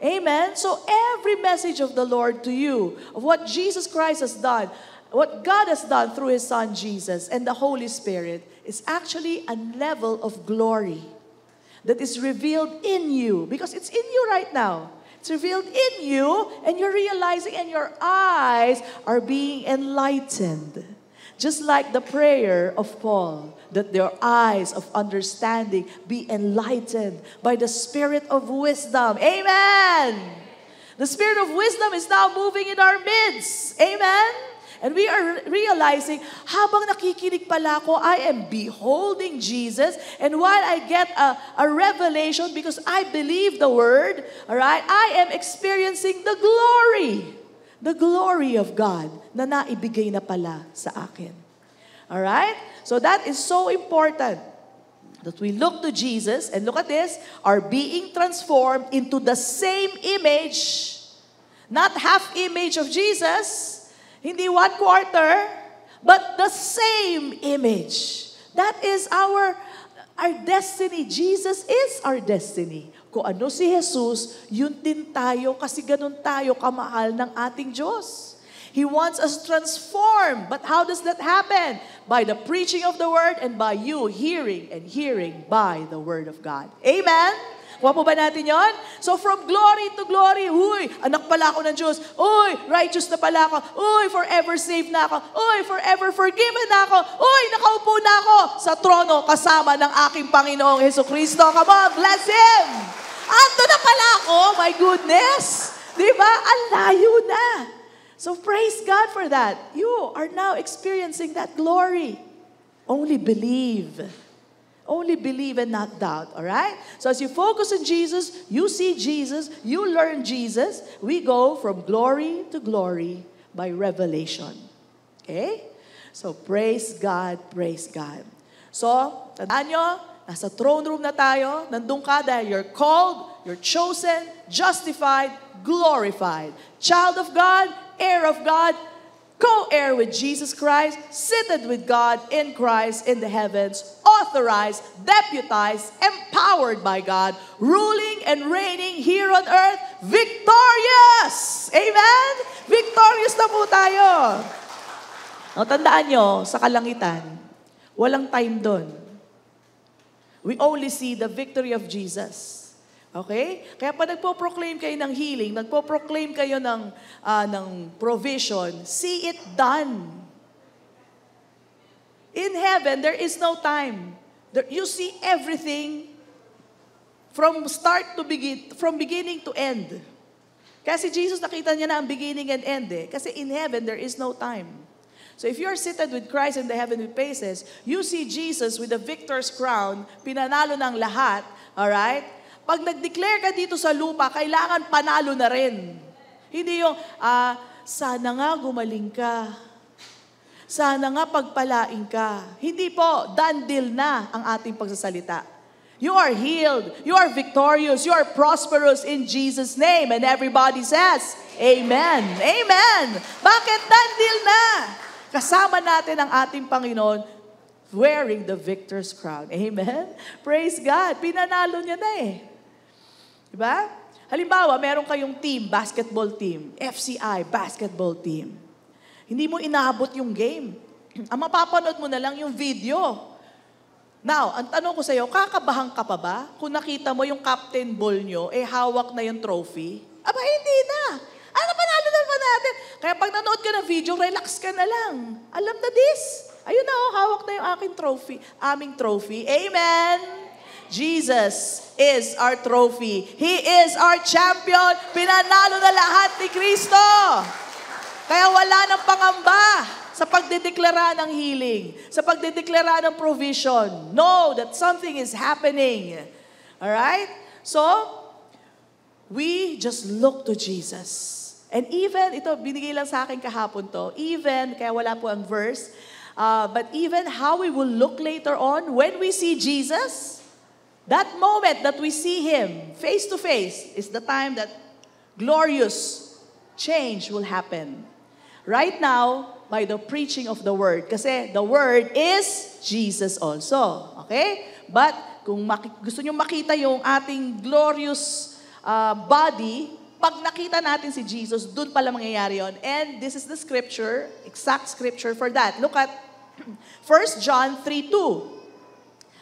Amen? So every message of the Lord to you, of what Jesus Christ has done, what God has done through His Son Jesus and the Holy Spirit, is actually a level of glory that is revealed in you. Because it's in you right now. It's revealed in you, and you're realizing, and your eyes are being enlightened. Just like the prayer of Paul, that their eyes of understanding be enlightened by the Spirit of wisdom. Amen! The Spirit of wisdom is now moving in our midst. Amen? And we are realizing, habang nakikinig pala ako, I am beholding Jesus. And while I get a revelation, because I believe the Word, all right, I am experiencing the glory of God na naibigay na pala sa akin. Alright? So that is so important that we look to Jesus, and look at this, are being transformed into the same image, not half image of Jesus, hindi 1/4, but the same image. That is our destiny. Jesus is our destiny. Kung ano si Jesus, yun din tayo, kasi ganun tayo kamahal ng ating Diyos. He wants us transformed. But how does that happen? By the preaching of the Word and by you hearing and hearing by the Word of God. Amen? Kuha po ba natin yon? So from glory to glory, uy, anak pala ako ng Diyos. Uy, righteous na pala ako. Uy, forever saved na ako. Uy, forever forgiven na ako. Uy, nakaupo na ako sa trono kasama ng aking Panginoong Jesucristo. Come on, bless Him! Ando na pala ako, my goodness! Diba? Ang layo na. So praise God for that. You are now experiencing that glory. Only believe. Only believe and not doubt. All right? So as you focus on Jesus, you see Jesus, you learn Jesus, we go from glory to glory by revelation. Okay? So praise God, praise God. So, tandaan nyo, nasa throne room na tayo, nandun ka dahil you're called, you're chosen, justified, glorified. Child of God, heir of God, co-heir with Jesus Christ, seated with God in Christ in the heavens, authorized, deputized, empowered by God, ruling and reigning here on earth, victorious! Amen? Victorious na po tayo. O, tandaan nyo, sa kalangitan, walang time doon. We only see the victory of Jesus. Okay? Kaya pa nagpo-proclaim kayo ng healing, nagpo-proclaim kayo ng provision, see it done. In heaven, there is no time. You see everything from beginning to end. Kasi Jesus, nakita niya na ang beginning and end eh. Kasi in heaven, there is no time. So if you are seated with Christ in the heavenly places, you see Jesus with the victor's crown, pinanalo ng lahat, alright? Pag nag-declare ka dito sa lupa, kailangan panalo na rin. Hindi yung, sana nga gumaling ka. Sana nga pagpalain ka. Hindi po, done deal na ang ating pagsasalita. You are healed. You are victorious. You are prosperous in Jesus' name. And everybody says, Amen. Amen. Bakit done deal na? Kasama natin ang ating Panginoon wearing the victor's crown. Amen. Praise God. Pinanalo niya na eh. Diba? Halimbawa, meron kayong team, basketball team, FCI, basketball team. Hindi mo inaabot yung game. Ang mapapanood mo na lang yung video. Now, ang tanong ko sa iyo, kakabahan ka pa ba kung nakita mo yung captain ball nyo, hawak na yung trophy? Aba, hindi na. Panalo na naman natin. Kaya pag nanood ka ng video, relax ka na lang. Alam na this. Ayun na, hawak na yung aking trophy, aming trophy. Amen. Jesus is our trophy. He is our champion. Pinanalo na lahat ni Kristo. Kaya wala nang pangamba sa pagdedeklara ng healing, sa pagdedeklara ng provision. Know that something is happening. Alright? So, we just look to Jesus. And even, ito, binigay lang sa akin kahapon to, even, kaya wala po ang verse, but even how we will look later on when we see Jesus, that moment that we see Him face to face is the time that glorious change will happen. Right now, by the preaching of the Word. Kasi the Word is Jesus also. Okay? But kung gusto nyo makita yung ating glorious body, pag nakita natin si Jesus, dun pala mangyayari yun. And this is the scripture, exact scripture for that. Look at 1 John 3:2.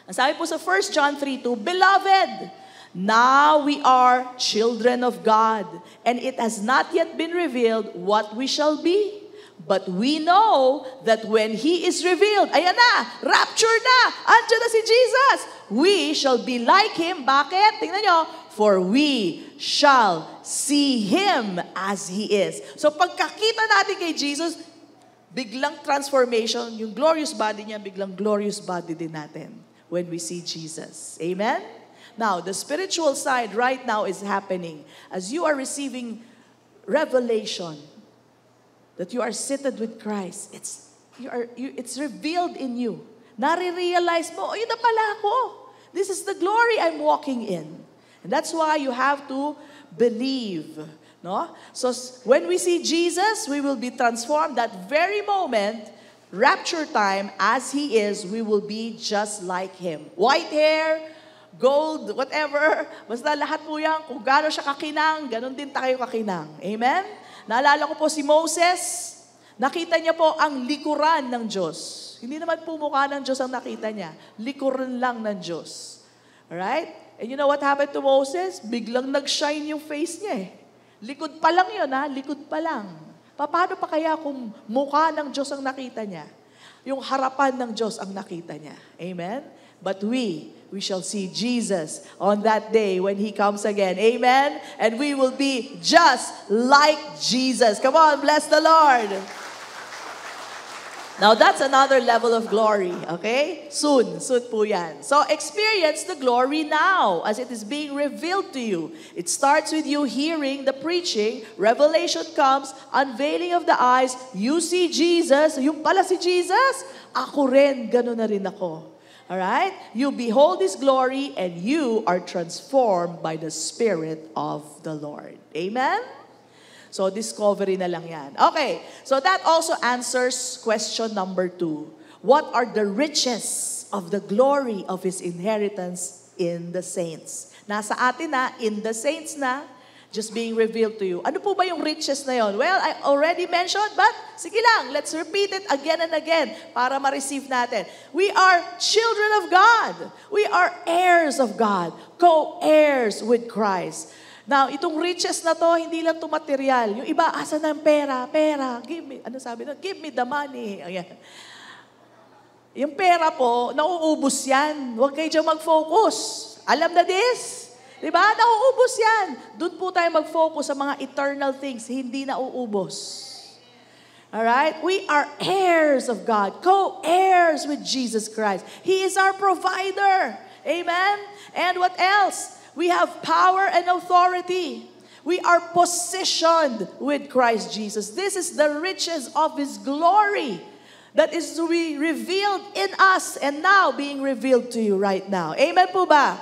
Ang sabi po sa 1 John 3:2, Beloved, now we are children of God, and it has not yet been revealed what we shall be. But we know that when He is revealed, ayan na, rapture na, andyan na si Jesus. We shall be like Him. Bakit? Tingnan nyo. For we shall see Him as He is. So pagkakita natin kay Jesus, biglang transformation, yung glorious body niya, biglang glorious body din natin when we see Jesus. Amen? Now, the spiritual side right now is happening as you are receiving revelation that you are seated with Christ. It's revealed in you. Nare-realize mo, yun na pala ako. This is the glory I'm walking in. And that's why you have to believe. No? So when we see Jesus, we will be transformed. That very moment, rapture time, as He is, we will be just like Him. White hair, gold, whatever. Basta lahat po yan, kung gano'n siya kakinang, gano'n din tayo kakinang. Amen? Naalala ko po si Moses, nakita niya po ang likuran ng Diyos. Hindi naman po mukha ng Diyos ang nakita niya. Likuran lang ng Diyos. Alright? And you know what happened to Moses? Biglang nag-shine yung face niya eh. Likod pa lang yun ha, likod pa lang. Paano pa kaya kung mukha ng Diyos ang nakita niya? Yung harapan ng Diyos ang nakita niya. Amen? But we shall see Jesus on that day when He comes again. Amen? And we will be just like Jesus. Come on, bless the Lord. Now, that's another level of glory, okay? Soon po yan. So, experience the glory now as it is being revealed to you. It starts with you hearing the preaching, revelation comes, unveiling of the eyes, you see Jesus, yung pala si Jesus, ako rin, gano'n na rin ako. Alright? You behold His glory and you are transformed by the Spirit of the Lord. Amen? So, discovery na lang yan. Okay, so that also answers question number 2. What are the riches of the glory of His inheritance in the saints? Nasa atin na, in the saints na, just being revealed to you. Ano po ba yung riches na yon? Well, I already mentioned, but sige lang, let's repeat it again and again para ma-receive natin. We are children of God. We are heirs of God, co-heirs with Christ. Now, itong riches na to, hindi lang to material. Yung iba, asa ng pera, give me, ano sabi na? Give me the money. Ayan. Yung pera po, nauubos yan. Huwag kayo dyan mag-focus. Alam na this? Diba? Nauubos yan. Doon po tayo mag-focus sa mga eternal things, hindi nauubos. Alright? We are heirs of God, co-heirs with Jesus Christ. He is our provider. Amen? And what else? We have power and authority. We are positioned with Christ Jesus. This is the riches of His glory that is to be revealed in us and now being revealed to you right now. Amen po ba?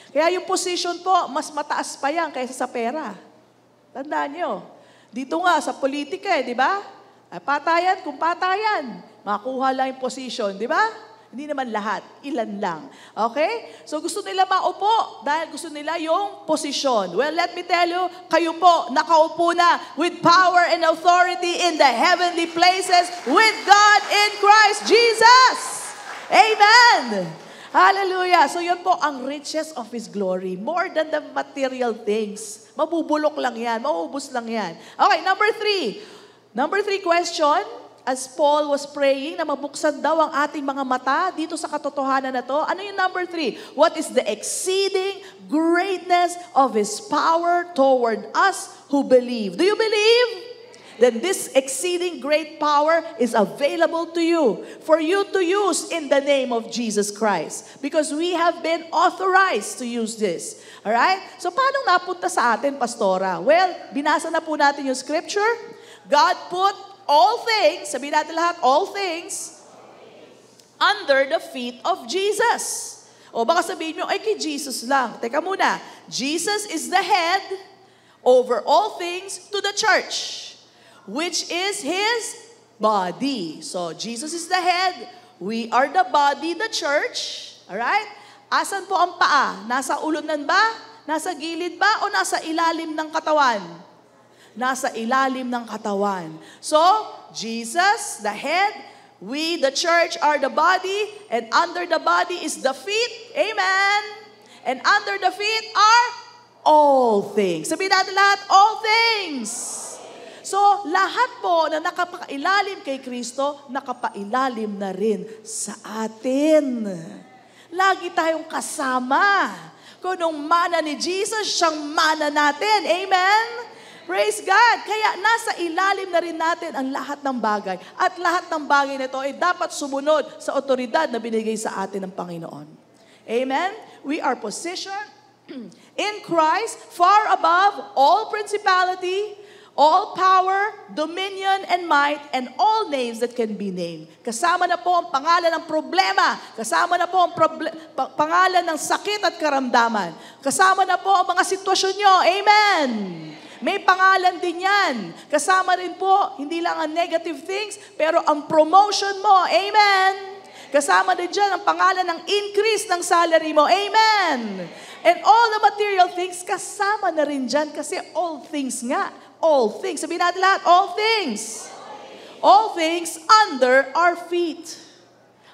Kaya yung position po, mas mataas pa yan kaysa sa pera. Tandaan nyo. Dito nga, sa politika di ba? Patayan, kung patayan, makuha lang yung position, di ba? Hindi naman lahat, ilan lang. Okay? So gusto nila maupo dahil gusto nila yung posisyon. Well, let me tell you, kayo po nakaupo na with power and authority in the heavenly places with God in Christ Jesus. Amen! Hallelujah! So yun po ang riches of His glory. More than the material things. Mabubulok lang yan. Maubos lang yan. Okay, number 3. Number 3 question. As Paul was praying na mabuksan daw ang ating mga mata dito sa katotohanan na to. Ano yung number 3? What is the exceeding greatness of His power toward us who believe? Do you believe? then this exceeding great power is available to you for you to use in the name of Jesus Christ. Because we have been authorized to use this. Alright? So paano napunta sa atin, Pastora? Well, binasa na po natin yung scripture. God put all things, sabihin natin lahat, all things, under the feet of Jesus. O baka sabihin nyo, ay kay Jesus lang. Teka muna, Jesus is the head over all things to the church, which is His body. So, Jesus is the head, we are the body, the church. Alright? Asan po ang paa? Nasa ulunan ba? Nasa gilid ba? O nasa ilalim ng katawan? Nasa ilalim ng katawan. So, Jesus, the head, we, the church, are the body, and under the body is the feet. Amen. And under the feet are all things. Sabihin natin lahat, all things. So, lahat po na nakapailalim kay Kristo, nakapailalim na rin sa atin. Lagi tayong kasama. Kung nung mana ni Jesus, siyang mana natin. Amen. Praise God! Kaya nasa ilalim na rin natin ang lahat ng bagay. At lahat ng bagay na ito ay dapat sumunod sa otoridad na binigay sa atin ng Panginoon. Amen? We are positioned in Christ far above all principality, all power, dominion, and might, and all names that can be named. Kasama na po ang pangalan ng problema. Kasama na po ang pangalan ng sakit at karamdaman. Kasama na po ang mga sitwasyon nyo. Amen! May pangalan din yan. Kasama rin po, hindi lang ang negative things, pero ang promotion mo. Amen. Kasama din dyan ang pangalan ng increase ng salary mo. Amen. And all the material things, kasama na rin dyan kasi all things nga. All things. Sabihin natin lahat, all things. All things under our feet.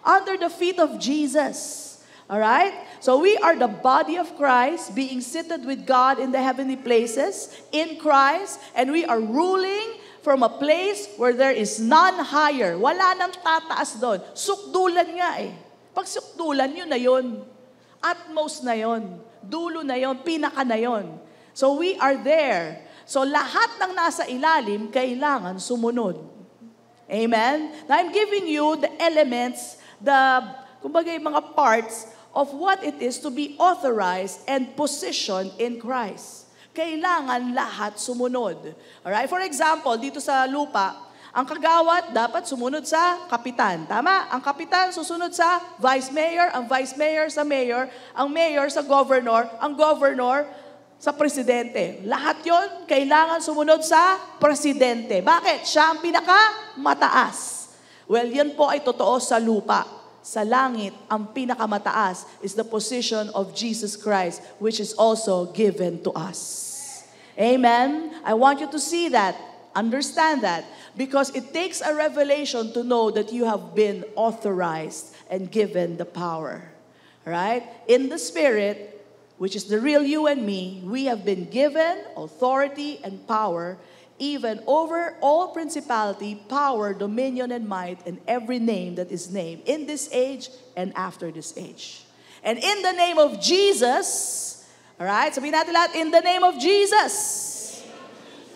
Under the feet of Jesus. Alright? So we are the body of Christ, being seated with God in the heavenly places, in Christ, and we are ruling from a place where there is none higher. Wala nang tataas doon. Sukdulan nga eh. Pag sukdulan, yun na yun. Utmost na yun. Dulo na yun. Pinaka na yun. So we are there. So lahat ng nasa ilalim, kailangan sumunod. Amen? Now I'm giving you the elements, kumbaga yung mga parts of what it is to be authorized and positioned in Christ. Kailangan lahat sumunod. Alright? For example, dito sa lupa, ang kagawad dapat sumunod sa kapitan. Tama? Ang kapitan susunod sa vice mayor, ang vice mayor sa mayor, ang mayor sa governor, ang governor sa presidente. Lahat yon kailangan sumunod sa presidente. Bakit? Siya ang pinakamataas. Well, yan po ay totoo sa lupa. Sa langit, ang pinakamataas is the position of Jesus Christ, which is also given to us. Amen? I want you to see that, understand that, because it takes a revelation to know that you have been authorized and given the power. Right? In the Spirit, which is the real you and me, we have been given authority and power even over all principality, power, dominion, and might, and every name that is named in this age and after this age. And in the name of Jesus, alright, sabihin natin lahat, in the name of Jesus,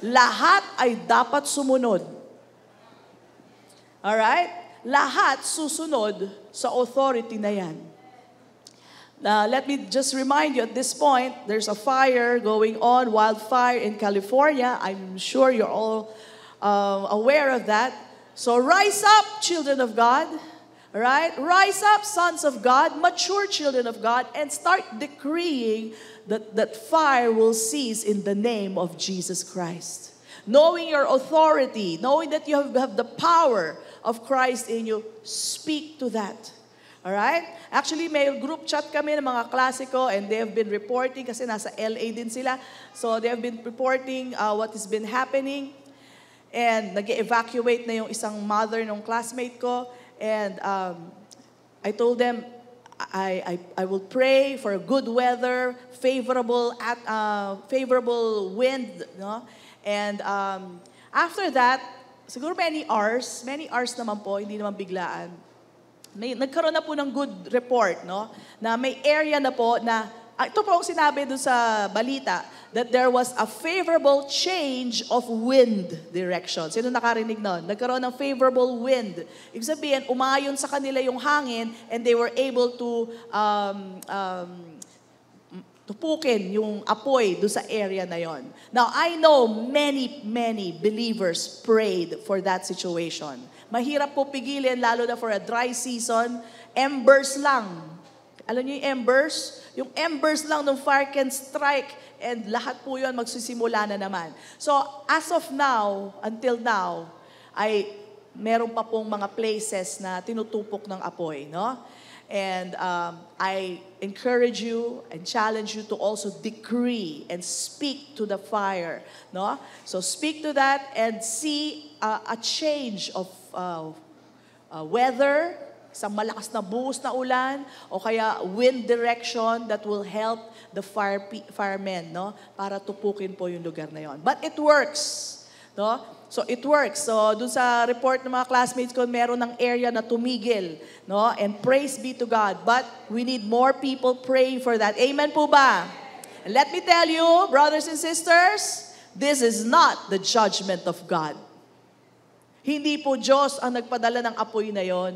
lahat ay dapat sumunod. Alright? Lahat susunod sa authority na yan. Let me just remind you at this point, there's a fire going on, wildfire in California. I'm sure you're all aware of that. So rise up, children of God. Right? Rise up, sons of God, mature children of God, and start decreeing that fire will cease in the name of Jesus Christ. Knowing your authority, knowing that you have the power of Christ in you, speak to that. Alright? Actually, may group chat kami ng mga klase ko and they have been reporting kasi nasa LA din sila. So they have been reporting what has been happening. And nag-evacuate na yung isang mother ng classmate ko. And I told them, I will pray for good weather, favorable wind. No? And after that, siguro many hours naman po, hindi naman biglaan. Nagkaroon na po ng good report, no? Na may area na po na ito po ang sinabi doon sa balita, that there was a favorable change of wind direction. Sino nakarinig nun? Nagkaroon ng favorable wind. Ibig sabihin, umayon sa kanila yung hangin and they were able to tupukin yung apoy doon sa area na yon. Now, I know many believers prayed for that situation. Mahirap po pigilin, lalo na for a dry season. Embers lang. Alam niyo yung embers? Yung embers lang ng fire can strike and lahat po yun magsisimula na naman. So, as of now, until now, meron pa pong mga places na tinutupok ng apoy, no? And I encourage you and challenge you to also decree and speak to the fire, no? So, speak to that and see a change of weather, sa malakas na buhos na ulan, o kaya wind direction that will help the firemen, no? Para tupukin po yung lugar na yon. But it works, no? So it works. So dun sa report ng mga classmates ko, meron ng area na tumigil, no? And praise be to God. But we need more people praying for that. Amen po ba? And let me tell you, brothers and sisters, this is not the judgment of God. Hindi po Diyos ang nagpadala ng apoy na yon.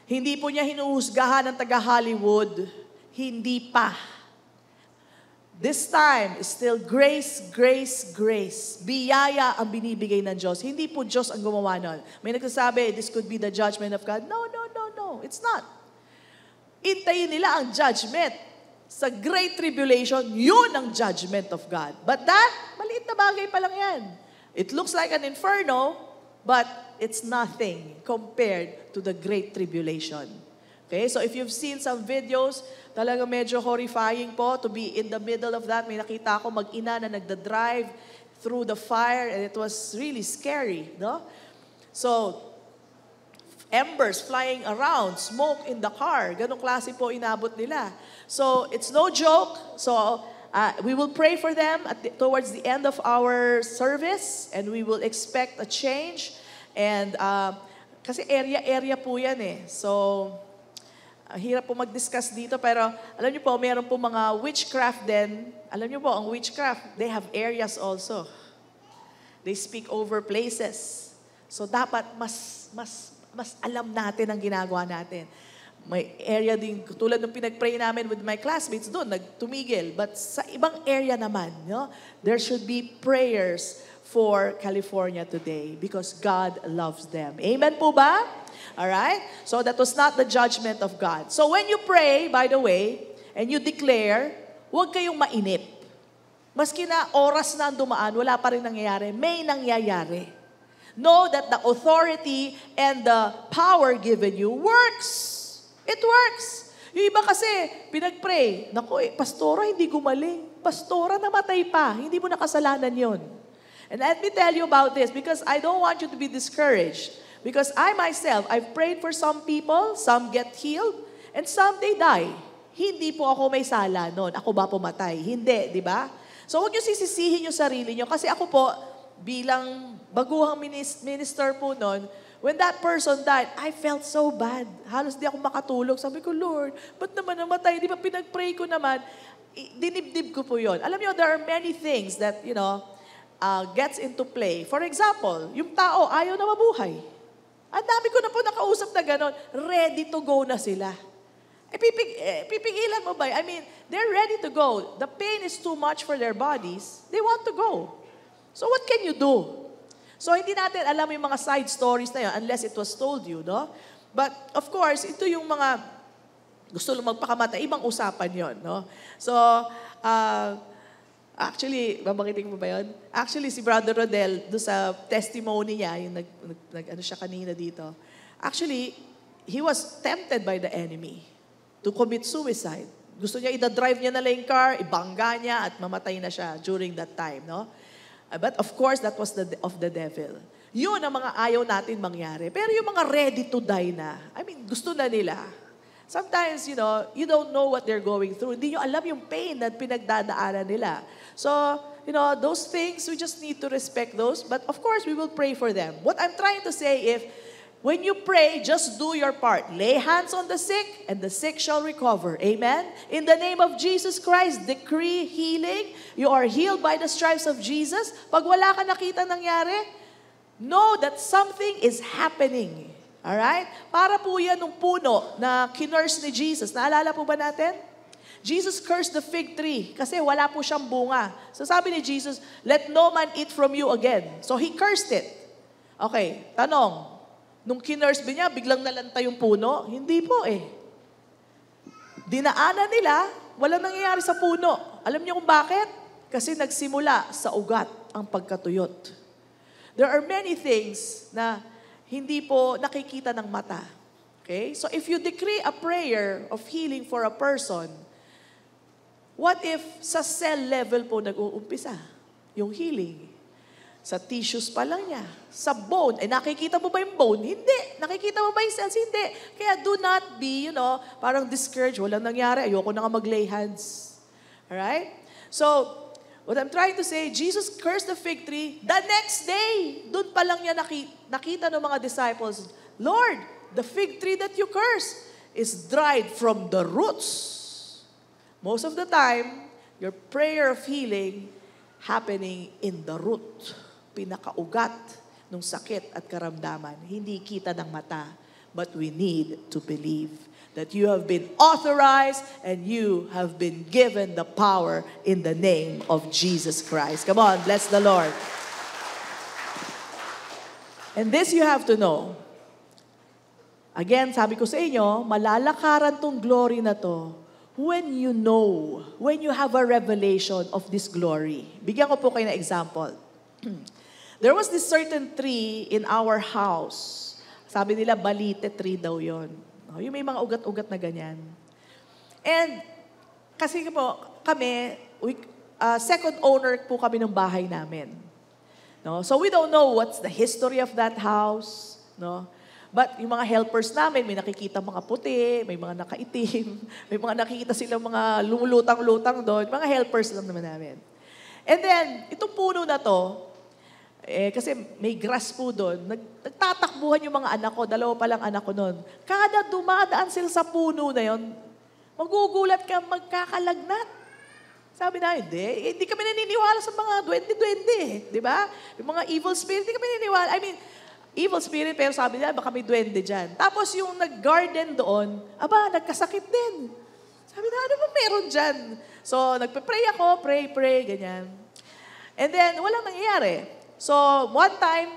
Hindi po niya hinuhusgahan ng taga-Hollywood. Hindi pa. This time is still grace, grace, grace. Biyaya ang binibigay ng Diyos. Hindi po Diyos ang gumawa nun. May nagsasabi, this could be the judgment of God. No. It's not. Intayin nila ang judgment. Sa great tribulation, yun ang judgment of God. But that, maliit na bagay pa lang yan. It looks like an inferno, but it's nothing compared to the great tribulation. Okay, so if you've seen some videos, talaga medyo horrifying po to be in the middle of that. May nakita ako mag-ina na nagda-drive through the fire and it was really scary, no? So, embers flying around, smoke in the car. Ganong klase po inabot nila. So, it's no joke. So, we will pray for them towards the end of our service and we will expect a change. And kasi area po yan eh. So, hirap po mag-discuss dito. Pero alam niyo po, meron po mga witchcraft din. Alam niyo po, ang witchcraft, they have areas also. They speak over places. So, dapat mas alam natin ang ginagawa natin. May area din, tulad ng pinag-pray namin with my classmates doon, nagtumigil. But sa ibang area naman, no, there should be prayers for California today because God loves them. Amen po ba? Alright? So that was not the judgment of God. So when you pray, by the way, and you declare, huwag kayong mainip. Maski na oras na ang dumaan, wala pa rin nangyayari. May nangyayari. Know that the authority and the power given you works. It works. Yung iba kasi, pinag-pray, naku, pastora, hindi gumaling. Pastora, namatay pa. Hindi mo nakasalanan yon. And let me tell you about this because I don't want you to be discouraged. Because I myself, I've prayed for some people, some get healed, and some they die. Hindi po ako may sala noon. Ako ba pumatay? Hindi, di ba? So huwag niyo sisisihin yung sarili niyo. Kasi ako po, bilang baguhang minister po noon, when that person died, I felt so bad. Halos di ako makatulog. Sabi ko, Lord, ba't naman namatay? Di ba pinag-pray ko naman? Dinibdib ko po yon. Alam niyo, there are many things that, gets into play. For example, yung tao ayaw na mabuhay. Ang dami ko na po nakausap na gano'n, ready to go na sila. Pipigilan mo ba? I mean, they're ready to go. The pain is too much for their bodies. They want to go. So what can you do? So hindi natin alam yung mga side stories na yun unless it was told you, no? But of course, ito yung mga gusto lang magpakamatay, ibang usapan yon, no? So, actually, babangitin mo ba yun? Actually, si Brother Rodel, doon sa testimony niya, yung ano siya kanina dito, actually, he was tempted by the enemy to commit suicide. Gusto niya, ida-drive niya na lang yung car, ibangga niya, at mamatay na siya during that time, no? But of course, that was of the devil. Yun ang mga ayaw natin mangyari. Pero yung mga ready to die na, I mean, gusto na nila. Sometimes, you don't know what they're going through. Hindi nyo alam yung pain na pinagdadaanan nila. So, those things, we just need to respect those. But of course, we will pray for them. What I'm trying to say, When you pray, just do your part. Lay hands on the sick, and the sick shall recover. Amen? In the name of Jesus Christ, decree healing. You are healed by the stripes of Jesus. Pag wala ka nakita nangyari, know that something is happening. Alright? Para po yan ng puno na kinurse ni Jesus. Naalala po ba natin? Jesus cursed the fig tree kasi wala po siyang bunga. So sabi ni Jesus, let no man eat from you again. So he cursed it. Okay, tanong. Nung kinurse ba niya, biglang nalanta yung puno? Hindi po eh. Dinaanan nila, walang nangyayari sa puno. Alam niyo kung bakit? Kasi nagsimula sa ugat ang pagkatuyot. There are many things na hindi po nakikita ng mata. Okay? So if you decree a prayer of healing for a person, what if sa cell level po nag-uumpisa yung healing? Sa tissues pa lang niya. Sa bone. Nakikita mo ba yung bone? Hindi. Nakikita mo ba yung cells? Hindi. Kaya do not be, parang discouraged. Walang nangyari. Ayoko na nga mag-lay hands. Alright? So, what I'm trying to say, Jesus cursed the fig tree. The next day, dun pa lang niya nakita ng mga disciples, Lord, the fig tree that you cursed is dried from the roots. Most of the time, your prayer of healing happening in the root. Pinakaugat ng sakit at karamdaman. Hindi kita ng mata, but we need to believe that you have been authorized and you have been given the power in the name of Jesus Christ. Come on, bless the Lord. And this you have to know. Again, sabi ko sa inyo, malalakaran tong glory na to when you know, when you have a revelation of this glory. Bigyan ko po kayo na example. There was this certain tree in our house. Sabi nila, balite tree daw yon. Yung may mga ugat-ugat na ganyan. And, kasi po, kami, second owner po kami ng bahay namin. No? So we don't know what's the history of that house. No? But yung mga helpers namin, may nakikita mga puti, may mga nakaitim, may mga nakikita silang mga lumulutang-lutang doon. Mga helpers lang naman namin. And then, itong puno na to, kasi may grass po doon, nagtatakbuhan yung mga anak ko, dalawa pa lang anak ko noon. Kada dumadaan sila sa puno na yon, magugulat ka, magkakalagnat. Sabi na, hindi kami naniniwala sa mga duwende-duwende, di ba? Yung mga evil spirit, hindi kami naniniwala. I mean, evil spirit, pero sabi nila, baka may duwende dyan. Tapos yung nag-garden doon, nagkasakit din. Sabi na, ano ba meron dyan? So, nagpe-pray ako, pray, ganyan. And then, walang nangyayari. So, one time,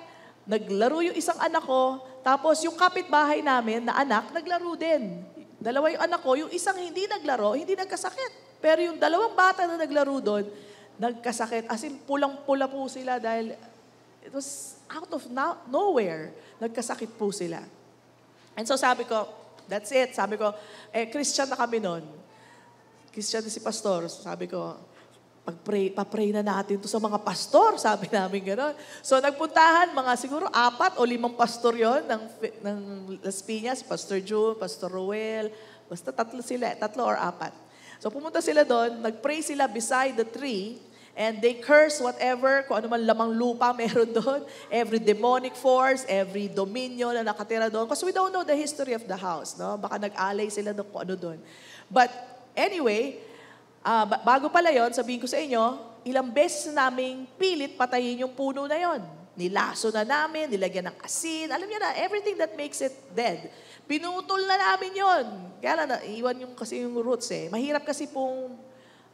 naglaro yung isang anak ko, tapos yung kapitbahay namin na anak, naglaro din. Dalawa yung anak ko, yung isang hindi naglaro, hindi nagkasakit. Pero yung dalawang bata na naglaro doon, nagkasakit. As in, pulang-pula po sila dahil it was out of nowhere. Nagkasakit po sila. And so sabi ko, that's it. Sabi ko, Christian na kami noon. Christian si pastor. Sabi ko, papray na natin to sa mga pastor, sabi namin gano'n. So nagpuntahan, mga siguro 4 o 5 pastor yon ng Las Piñas, Pastor June, Pastor Ruel, basta 3 or 4. So pumunta sila doon, nagpray sila beside the tree, and they curse whatever, kung ano man lamang lupa meron doon, every demonic force, every dominion na nakatira doon. Because we don't know the history of the house, no? Baka nag-alay sila doon kung ano doon. But anyway, bago pala yon, sabihin ko sa inyo, ilang beses naming pilit patayin yung puno na yon. Nilaso na namin, nilagyan ng asin, alam niyo na, everything that makes it dead. Pinutol na namin yon. Kaya lang, iwan yung kasi yung roots eh. Mahirap kasi pong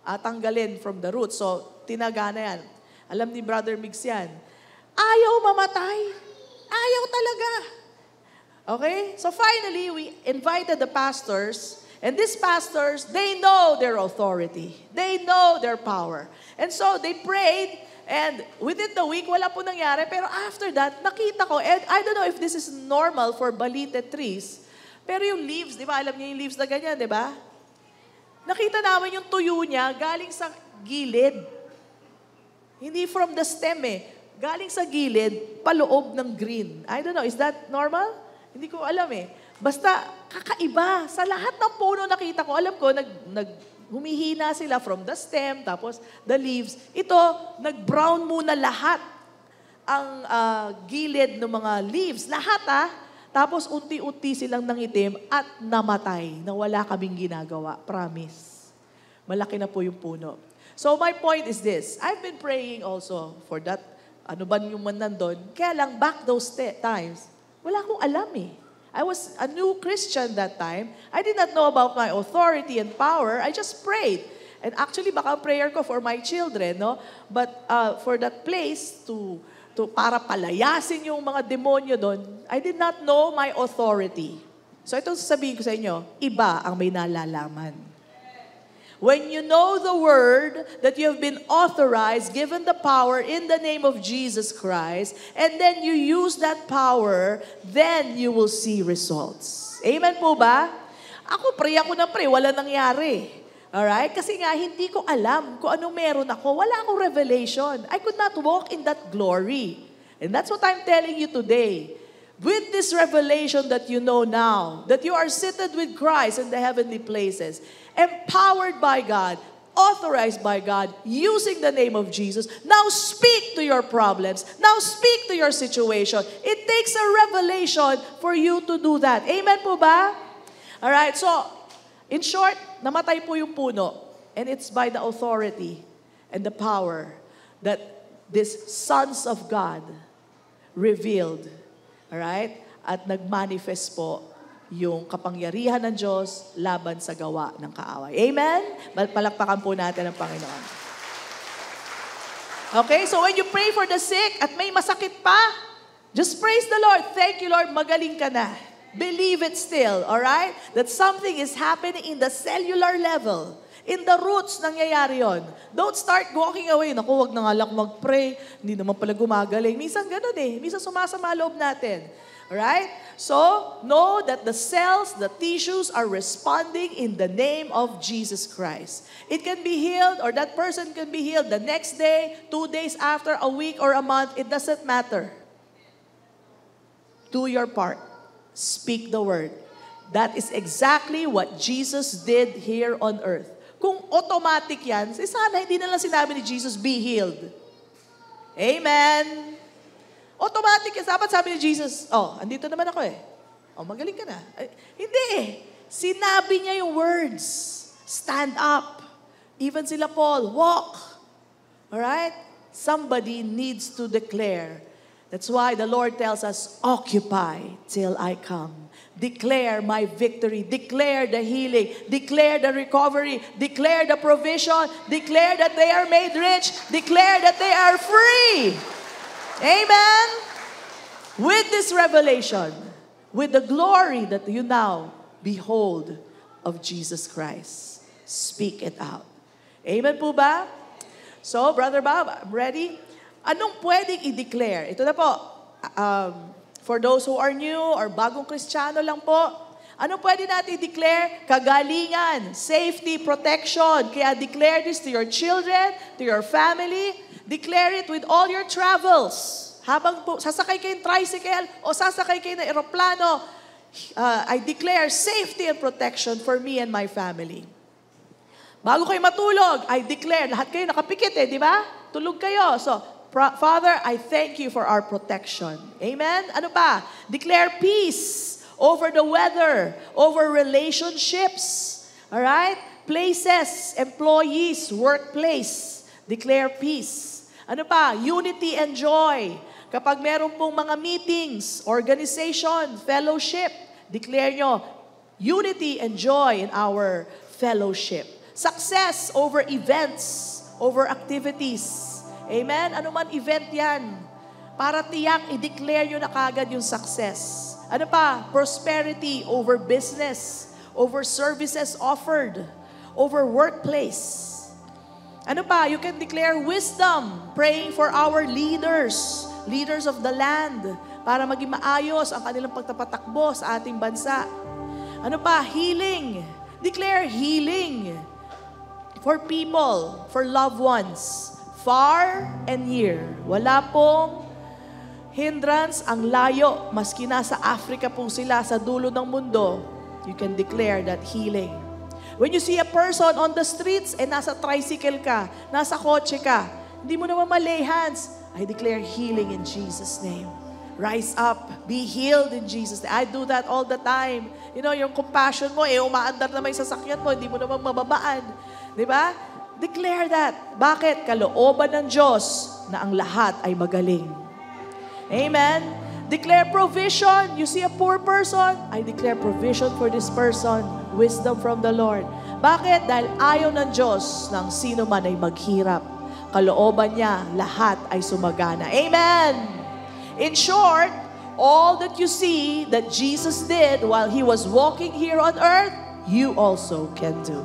tanggalin from the roots. So, tinaga na yan. Alam ni Brother Migs yan. Ayaw mamatay. Ayaw talaga. Okay? So finally, we invited the pastors. And these pastors, they know their authority. They know their power. And so they prayed, and within the week, wala po nangyari. Pero after that, nakita ko, and I don't know if this is normal for balite trees, pero yung leaves, di ba? Alam niyo yung leaves na ganyan, di ba? Nakita namin yung tuyo niya galing sa gilid. Hindi from the stem eh. Galing sa gilid, paloob ng green. I don't know, is that normal? Hindi ko alam eh. Basta, kakaiba. Sa lahat ng puno nakita ko, alam ko, humihina sila from the stem, tapos the leaves. Ito, nag-brown muna lahat ang gilid ng mga leaves. Lahat Tapos unti-unti silang nangitim at namatay na wala kaming ginagawa. Promise. Malaki na po yung puno. So my point is this. I've been praying also for that. Ano ba yung man nandun? Kaya lang back those times, wala akong alam eh. I was a new Christian that time. I did not know about my authority and power. I just prayed. And actually, baka ang prayer ko for my children, no? But for that place para palayasin yung mga demonyo doon, I did not know my authority. So ito sasabihin ko sa inyo, iba ang may nalalaman. When you know the word that you have been authorized, given the power in the name of Jesus Christ, and then you use that power, then you will see results. Amen po ba? Pray ako ng pray, wala nangyari. Alright? Kasi nga, hindi ko alam kung anong meron ako. Wala akong revelation. I could not walk in that glory. And that's what I'm telling you today. With this revelation that you know now, that you are seated with Christ in the heavenly places, empowered by God, authorized by God, using the name of Jesus, now speak to your problems. Now speak to your situation. It takes a revelation for you to do that. Amen po ba? Alright, so, in short, namatay po yung puno. And it's by the authority and the power that these sons of God revealed. Alright? At nagmanifest po yung kapangyarihan ng Diyos laban sa gawa ng kaaway. Amen? Palakpakan po natin ang Panginoon. Okay, so when you pray for the sick at may masakit pa, just praise the Lord. Thank you, Lord. Magaling ka na. Believe it still, alright? That something is happening in the cellular level. In the roots, nangyayari yon. Don't start walking away. Naku, wag na nga lang mag-pray. Hindi naman pala gumagaling. Minsan ganun eh. Minsan sumasama loob natin. Alright? So, know that the cells, the tissues are responding in the name of Jesus Christ. It can be healed or that person can be healed the next day, 2 days after, a week, or a month. It doesn't matter. Do your part. Speak the word. That is exactly what Jesus did here on earth. Kung automatic yan, sana hindi na lang sinabi ni Jesus, be healed. Amen. Automatic yan. Dapat sabi ni Jesus, andito naman ako eh. Magaling ka na. Hindi eh. Sinabi niya yung words. Stand up. Even sila Paul, walk. Alright? Somebody needs to declare. That's why the Lord tells us, occupy till I come. Declare my victory. Declare the healing. Declare the recovery. Declare the provision. Declare that they are made rich. Declare that they are free. Amen? With this revelation, with the glory that you now behold of Jesus Christ, speak it out. Amen po ba? So, Brother Bob, I'm ready. Anong pwedeng i-declare? Ito na po. For those who are new or bagong Kristiyano lang po, anong pwede natin i-declare? Kagalingan, safety, protection. Kaya declare this to your children, to your family. Declare it with all your travels. Habang po, sasakay kayong tricycle o sasakay kayo ng eroplano, I declare safety and protection for me and my family. Bago kayo matulog, I declare, lahat kayo nakapikit di ba? Tulog kayo. So, Father, I thank you for our protection. Amen? Ano pa? Declare peace over the weather, over relationships. Alright? Places, employees, workplace. Declare peace. Ano pa? Unity and joy. Kapag meron pong mga meetings, organization, fellowship, declare nyo, unity and joy in our fellowship. Success over events, over activities. Amen? Ano man event yan. Para tiyak, i-declare nyo na kagad yung success. Ano pa? Prosperity over business, over services offered, over workplace. Ano pa? You can declare wisdom, praying for our leaders, leaders of the land, para maging maayos ang kanilang pagtapatakbo sa ating bansa. Ano pa? Healing. Declare healing for people, for loved ones, far and near. Wala pong hindrance ang layo, maski nasa Africa po sila, sa dulo ng mundo, you can declare that healing. When you see a person on the streets, nasa tricycle ka, nasa kotse ka, hindi mo naman malay hands, I declare healing in Jesus' name. Rise up. Be healed in Jesus' name. I do that all the time. You know, yung compassion mo, umaandar na may sasakyan mo, hindi mo naman mababaan. Di ba? Declare that. Bakit? Kalooban ng Diyos na ang lahat ay magaling. Amen? Declare provision. You see a poor person? I declare provision for this person. Wisdom from the Lord. Bakit? Dahil ayaw ng Diyos ng sino man ay maghirap. Kalooban niya, lahat ay sumagana. Amen! In short, all that you see that Jesus did while He was walking here on earth, you also can do.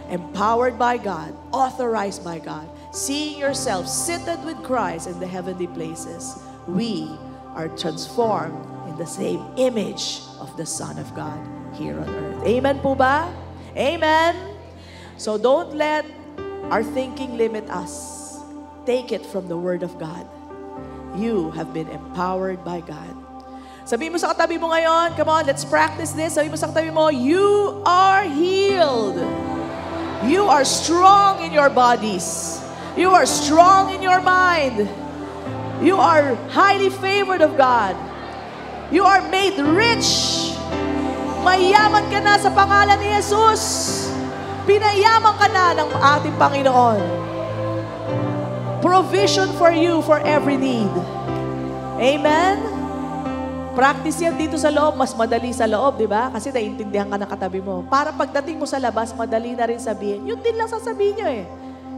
Empowered by God, authorized by God, seeing yourself seated with Christ in the heavenly places, we are transformed in the same image of the Son of God here on earth. Amen po ba? Amen? So don't let our thinking limit us. Take it from the Word of God. You have been empowered by God. Sabihin mo sa katabi mo ngayon, come on, let's practice this. Sabihin mo sa katabi mo, you are healed. You are strong in your bodies. You are strong in your mind. You are highly favored of God. You are made rich. Mayaman ka na sa pangalan ni Jesus. Pinayaman ka na ng ating Panginoon. Provision for you for every need. Amen? Practice yan dito sa loob. Mas madali sa loob, di ba? Kasi naiintindihan ka ng katabi mo. Para pagdating mo sa labas, madali na rin sabihin. Yun din lang sasabihin nyo eh.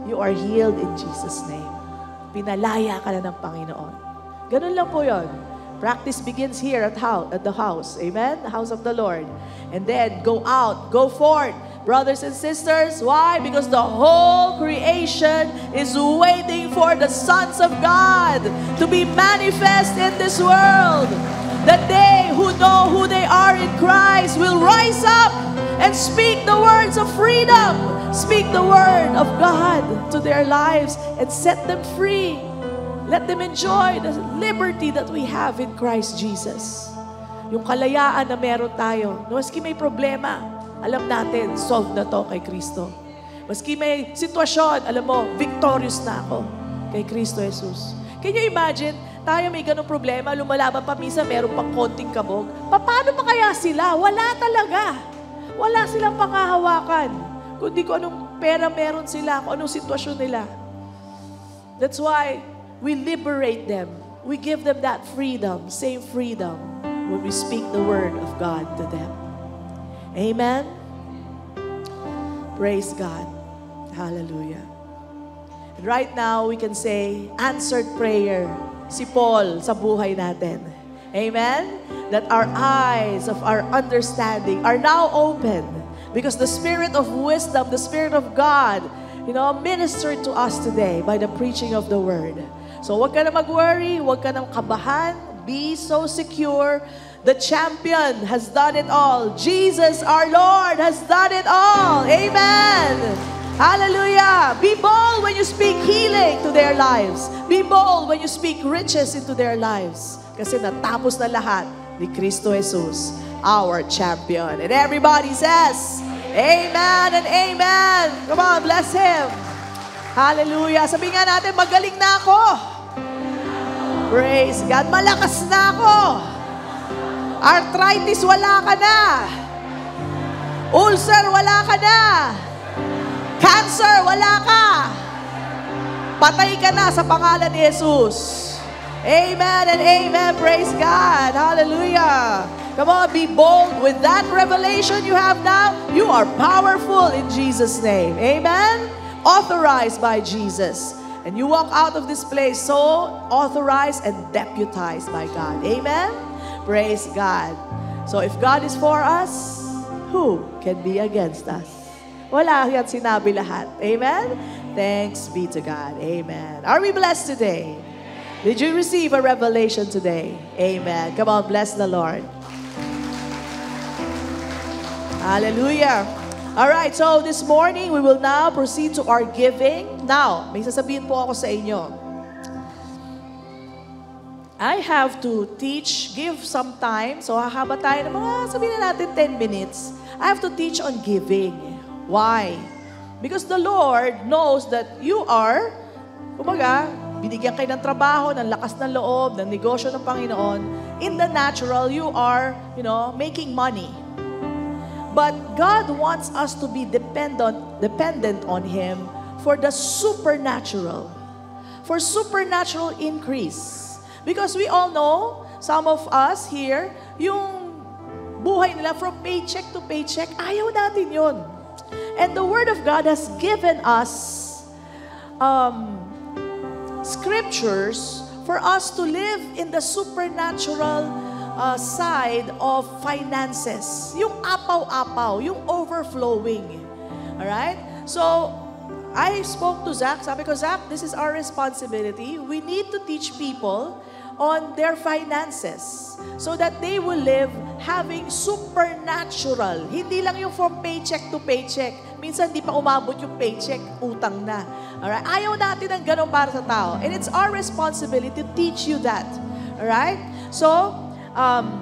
You are healed in Jesus' name. Pinalaya ka na ng Panginoon. Ganun lang po yun. Practice begins here at the house. Amen? The house of the Lord. And then, go out. Go forth. Brothers and sisters, why? Because the whole creation is waiting for the sons of God to be manifest in this world. That they who know who they are in Christ will rise up and speak the words of freedom. Speak the word of God to their lives and set them free. Let them enjoy the liberty that we have in Christ Jesus. Yung kalayaan na meron tayo. Maski may problema, alam natin, solved na to kay Kristo. Maski may sitwasyon, alam mo, victorious na ako kay Kristo Jesus. Can you imagine, tayo may ganong problema, lumalaban pa minsan, meron pang konting kabog. Paano pa kaya sila? Wala talaga. Wala silang pangahawakan. Kundi kung anong pera meron sila, kung anong sitwasyon nila. That's why we liberate them. We give them that freedom, same freedom, when we speak the word of God to them. Amen? Praise God. Hallelujah. And right now, we can say, answered prayer. Si Paul sa buhay natin. Amen? That our eyes of our understanding are now open because the Spirit of wisdom, the Spirit of God, ministered to us today by the preaching of the Word. So huwag ka na mag-worry, huwag ka na kabahan, be so secure. The champion has done it all. Jesus, our Lord, has done it all. Amen. Hallelujah. Be bold when you speak healing to their lives. Be bold when you speak riches into their lives. Kasi natapos na lahat ni Kristo Jesus, our champion. And everybody says, amen and amen. Come on, bless Him. Hallelujah. Sabihin nga natin, magaling na ako. Praise God. Malakas na ako. Arthritis, wala ka na. Ulcer, wala ka na. Cancer, wala ka. Patay ka na sa pangalan ni Jesus. Amen and amen. Praise God. Hallelujah. Come on, be bold. With that revelation you have now, you are powerful in Jesus' name. Amen. Authorized by Jesus. And you walk out of this place so authorized and deputized by God. Amen. Praise God. So if God is for us, who can be against us? Wala yan sinabi lahat. Amen? Thanks be to God. Amen. Are we blessed today? Did you receive a revelation today? Amen. Come on, bless the Lord. Hallelujah. All right, so this morning, we will now proceed to our giving. Now, may sasabihin po ako sa inyo. I have to give some time. So, hahaba tayo ng mga, sabihin na natin, 10 minutes. I have to teach on giving. Why? Because the Lord knows that you are, binigyan kayo ng trabaho, ng lakas ng loob, ng negosyo ng Panginoon. In the natural, you are, making money. But God wants us to be dependent on Him for the supernatural. For supernatural increase. Because we all know, some of us here, yung buhay nila from paycheck to paycheck, ayaw natin yun. And the Word of God has given us scriptures for us to live in the supernatural side of finances. Yung apaw-apaw, yung overflowing. Alright? So, I spoke to Zach. Sabi ko, Zach, this is our responsibility. We need to teach people on their finances so that they will live having supernatural. Hindi lang yung from paycheck to paycheck. Minsan di pa umabot yung paycheck, utang na. Alright? Ayaw natin ng ganun para sa tao. And it's our responsibility to teach you that. Alright? So,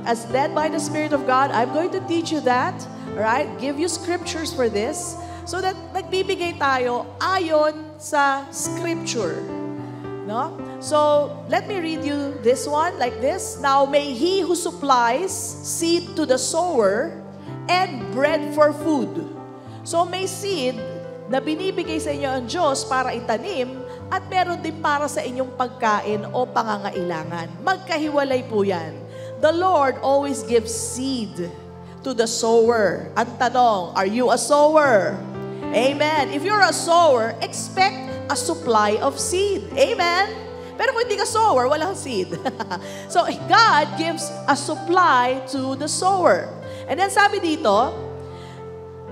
as led by the Spirit of God, I'm going to teach you that. Alright? Give you scriptures for this so that nagbibigay tayo ayon sa scripture. No? So, let me read you this one like this. Now, may He who supplies seed to the sower and bread for food. So, may seed na binibigay sa inyo ang Diyos para itanim at meron din para sa inyong pagkain o pangangailangan. Magkahiwalay po yan. The Lord always gives seed to the sower. Ang tanong, are you a sower? Amen. If you're a sower, expect a supply of seed. Amen. Pero kung hindi ka sower, walang seed. So, God gives a supply to the sower. And then sabi dito,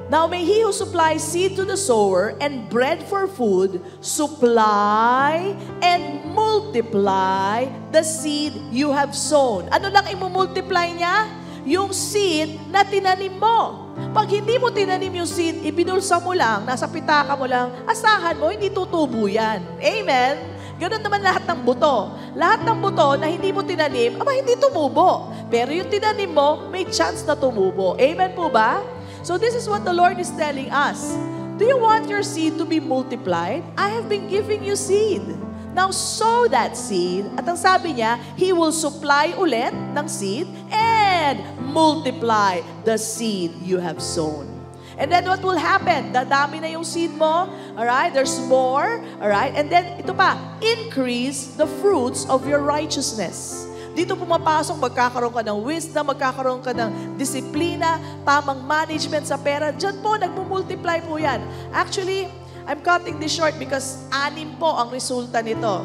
now may He who supplies seed to the sower and bread for food, supply and multiply the seed you have sown. Ano lang i-multiply niya? Yung seed na tinanim mo. Pag hindi mo tinanim yung seed, ibinulsa mo lang, nasa pitaka mo lang, asahan mo, hindi tutubo yan. Amen? Ganun naman lahat ng buto. Lahat ng buto na hindi mo tinanim, hindi tumubo. Pero yung tinanim mo, may chance na tumubo. Amen po ba? So this is what the Lord is telling us. Do you want your seed to be multiplied? I have been giving you seed. Now sow that seed. At ang sabi niya, He will supply ulit ng seed and multiply the seed you have sown. And then what will happen? Dadami na yung seed mo. Alright? There's more. Alright? And then, ito pa, increase the fruits of your righteousness. Dito pumapasok, magkakaroon ka ng wisdom, magkakaroon ka ng disiplina, tamang management sa pera. Diyan po, nagmumultiply po yan. Actually, I'm cutting this short because 6 po ang resulta nito.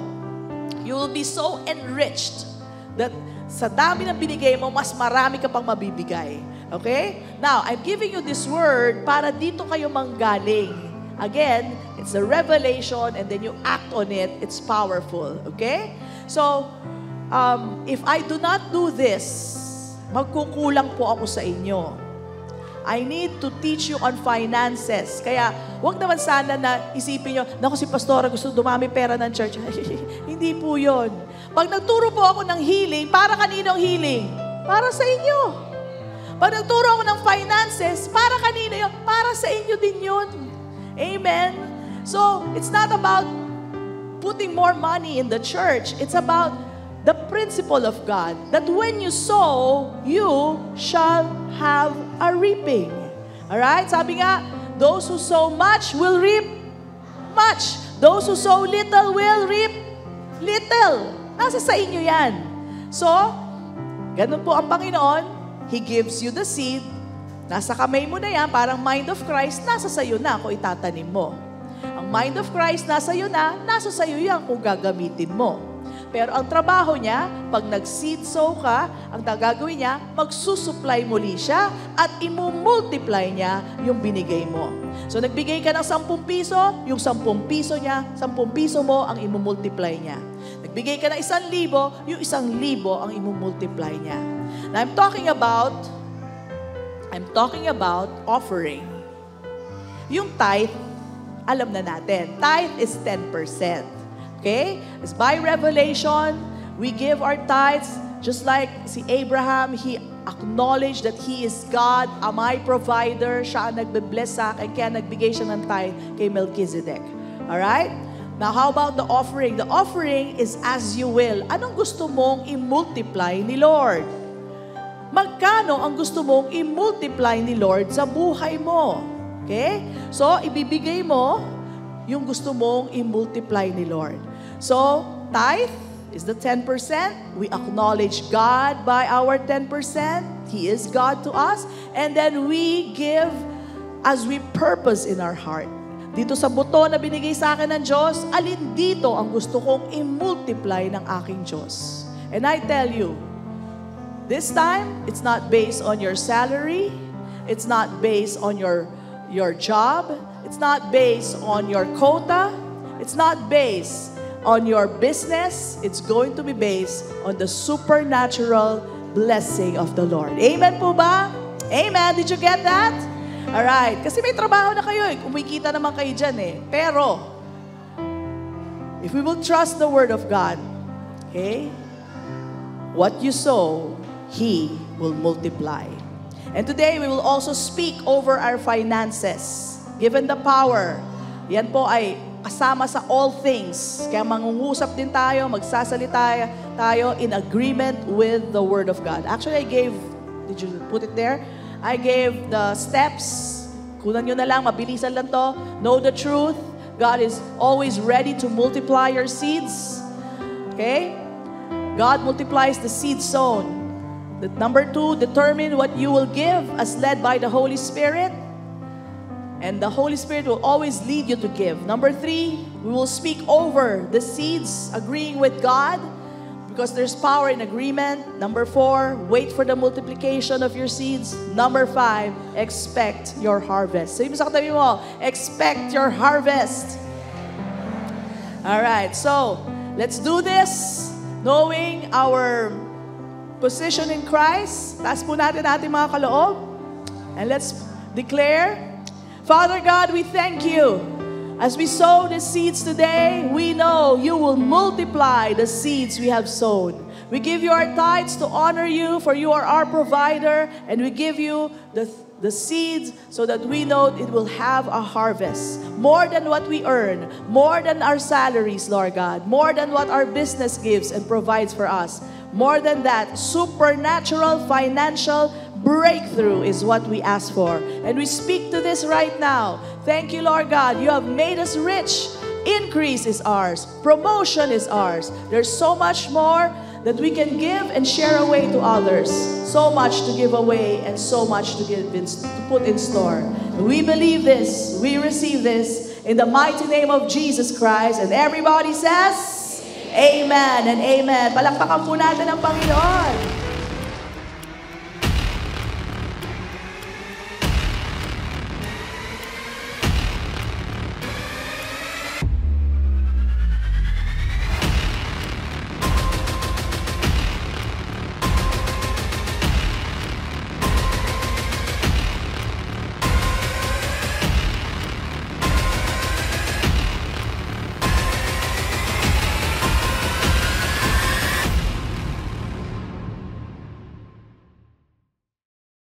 You will be so enriched that sa dami ng binigay mo, mas marami ka pang mabibigay. Okay? Now, I'm giving you this word para dito kayo manggaling. Again, it's a revelation and then you act on it. It's powerful. Okay? So, if I do not do this, magkukulang po ako sa inyo. I need to teach you on finances. Kaya, wag naman sana na isipin nyo, naku si Pastora gusto dumami pera ng church. Hindi po yun. Pag nagturo po ako ng healing, para kanino ang healing? Para sa inyo. Pag nagturo ako ng finances, para kanino yun? Para sa inyo din yun. Amen? So, it's not about putting more money in the church. It's about the principle of God that when you sow, you shall have a reaping. Alright? Sabi nga, those who sow much will reap much. Those who sow little will reap little. Nasa sa inyo yan. So, ganun po ang Panginoon. He gives you the seed. Nasa kamay mo na yan, parang mind of Christ, nasa sayo na kung itatanim mo. Ang mind of Christ, nasa iyo na, nasa sayo yan kung gagamitin mo. Pero ang trabaho niya, pag nag-seed sow ka, ang gagawin niya, magsusupply muli siya at imumultiply niya yung binigay mo. So nagbigay ka ng 10 piso, yung 10 piso niya, 10 piso mo ang imumultiply niya. Nagbigay ka ng 1,000, yung 1,000 ang imumultiply niya. Now, I'm talking about offering. Yung tithe, alam na natin. Tithe is 10%. Okay? It's by revelation, we give our tithes just like si Abraham, he acknowledged that He is God, my provider. Siya ang nagbe-bless sa akin, kaya nagbigay siya ng tithe kay Melchizedek. Alright? Now, how about the offering? The offering is as you will. Anong gusto mong i-multiply ni Lord? Magkano ang gusto mong i-multiply ni Lord sa buhay mo? Okay? So, ibibigay mo yung gusto mong i-multiply ni Lord. So, tithe is the 10%. We acknowledge God by our 10%. He is God to us. And then we give as we purpose in our heart. Dito sa buto na binigay sa akin ng Diyos, alin dito ang gusto kong i-multiply ng aking Diyos? And I tell you, this time, it's not based on your salary. It's not based on your job. It's not based on your quota. It's not based on your business. It's going to be based on the supernatural blessing of the Lord. Amen po ba? Amen. Did you get that? Alright. Kasi may trabaho na kayo. Kumikita naman kayo dyan eh. Pero, if we will trust the Word of God, okay, what you sow, He will multiply. And today, we will also speak over our finances. Given the power, yan po ay kasama sa all things. Kaya mangungusap din tayo, magsasalita tayo in agreement with the Word of God. Actually, did you put it there? I gave the steps. Kunan nyo na lang, mabilisan lang to. Know the truth. God is always ready to multiply your seeds. Okay? God multiplies the seed sown. Number 2, determine what you will give as led by the Holy Spirit. And the Holy Spirit will always lead you to give. Number 3, we will speak over the seeds, agreeing with God, because there's power in agreement. Number 4, wait for the multiplication of your seeds. Number 5, expect your harvest. Sabi mo sa katabi mo, expect your harvest. Alright, so let's do this, knowing our position in Christ. Taas po natin ating mga kaloob. And let's declare, Father God, we thank you. As we sow the seeds today, we know you will multiply the seeds we have sown. We give you our tithes to honor you, for you are our provider, and we give you the seeds so that we know it will have a harvest. More than what we earn, more than our salaries, Lord God, more than what our business gives and provides for us. More than that, supernatural financial breakthrough is what we ask for. And we speak to this right now. Thank you, Lord God. You have made us rich. Increase is ours. Promotion is ours. There's so much more that we can give and share away to others. So much to give away and so much to put in store. We believe this. We receive this in the mighty name of Jesus Christ. And everybody says, Amen and amen. Palakpakan po natin ang Panginoon.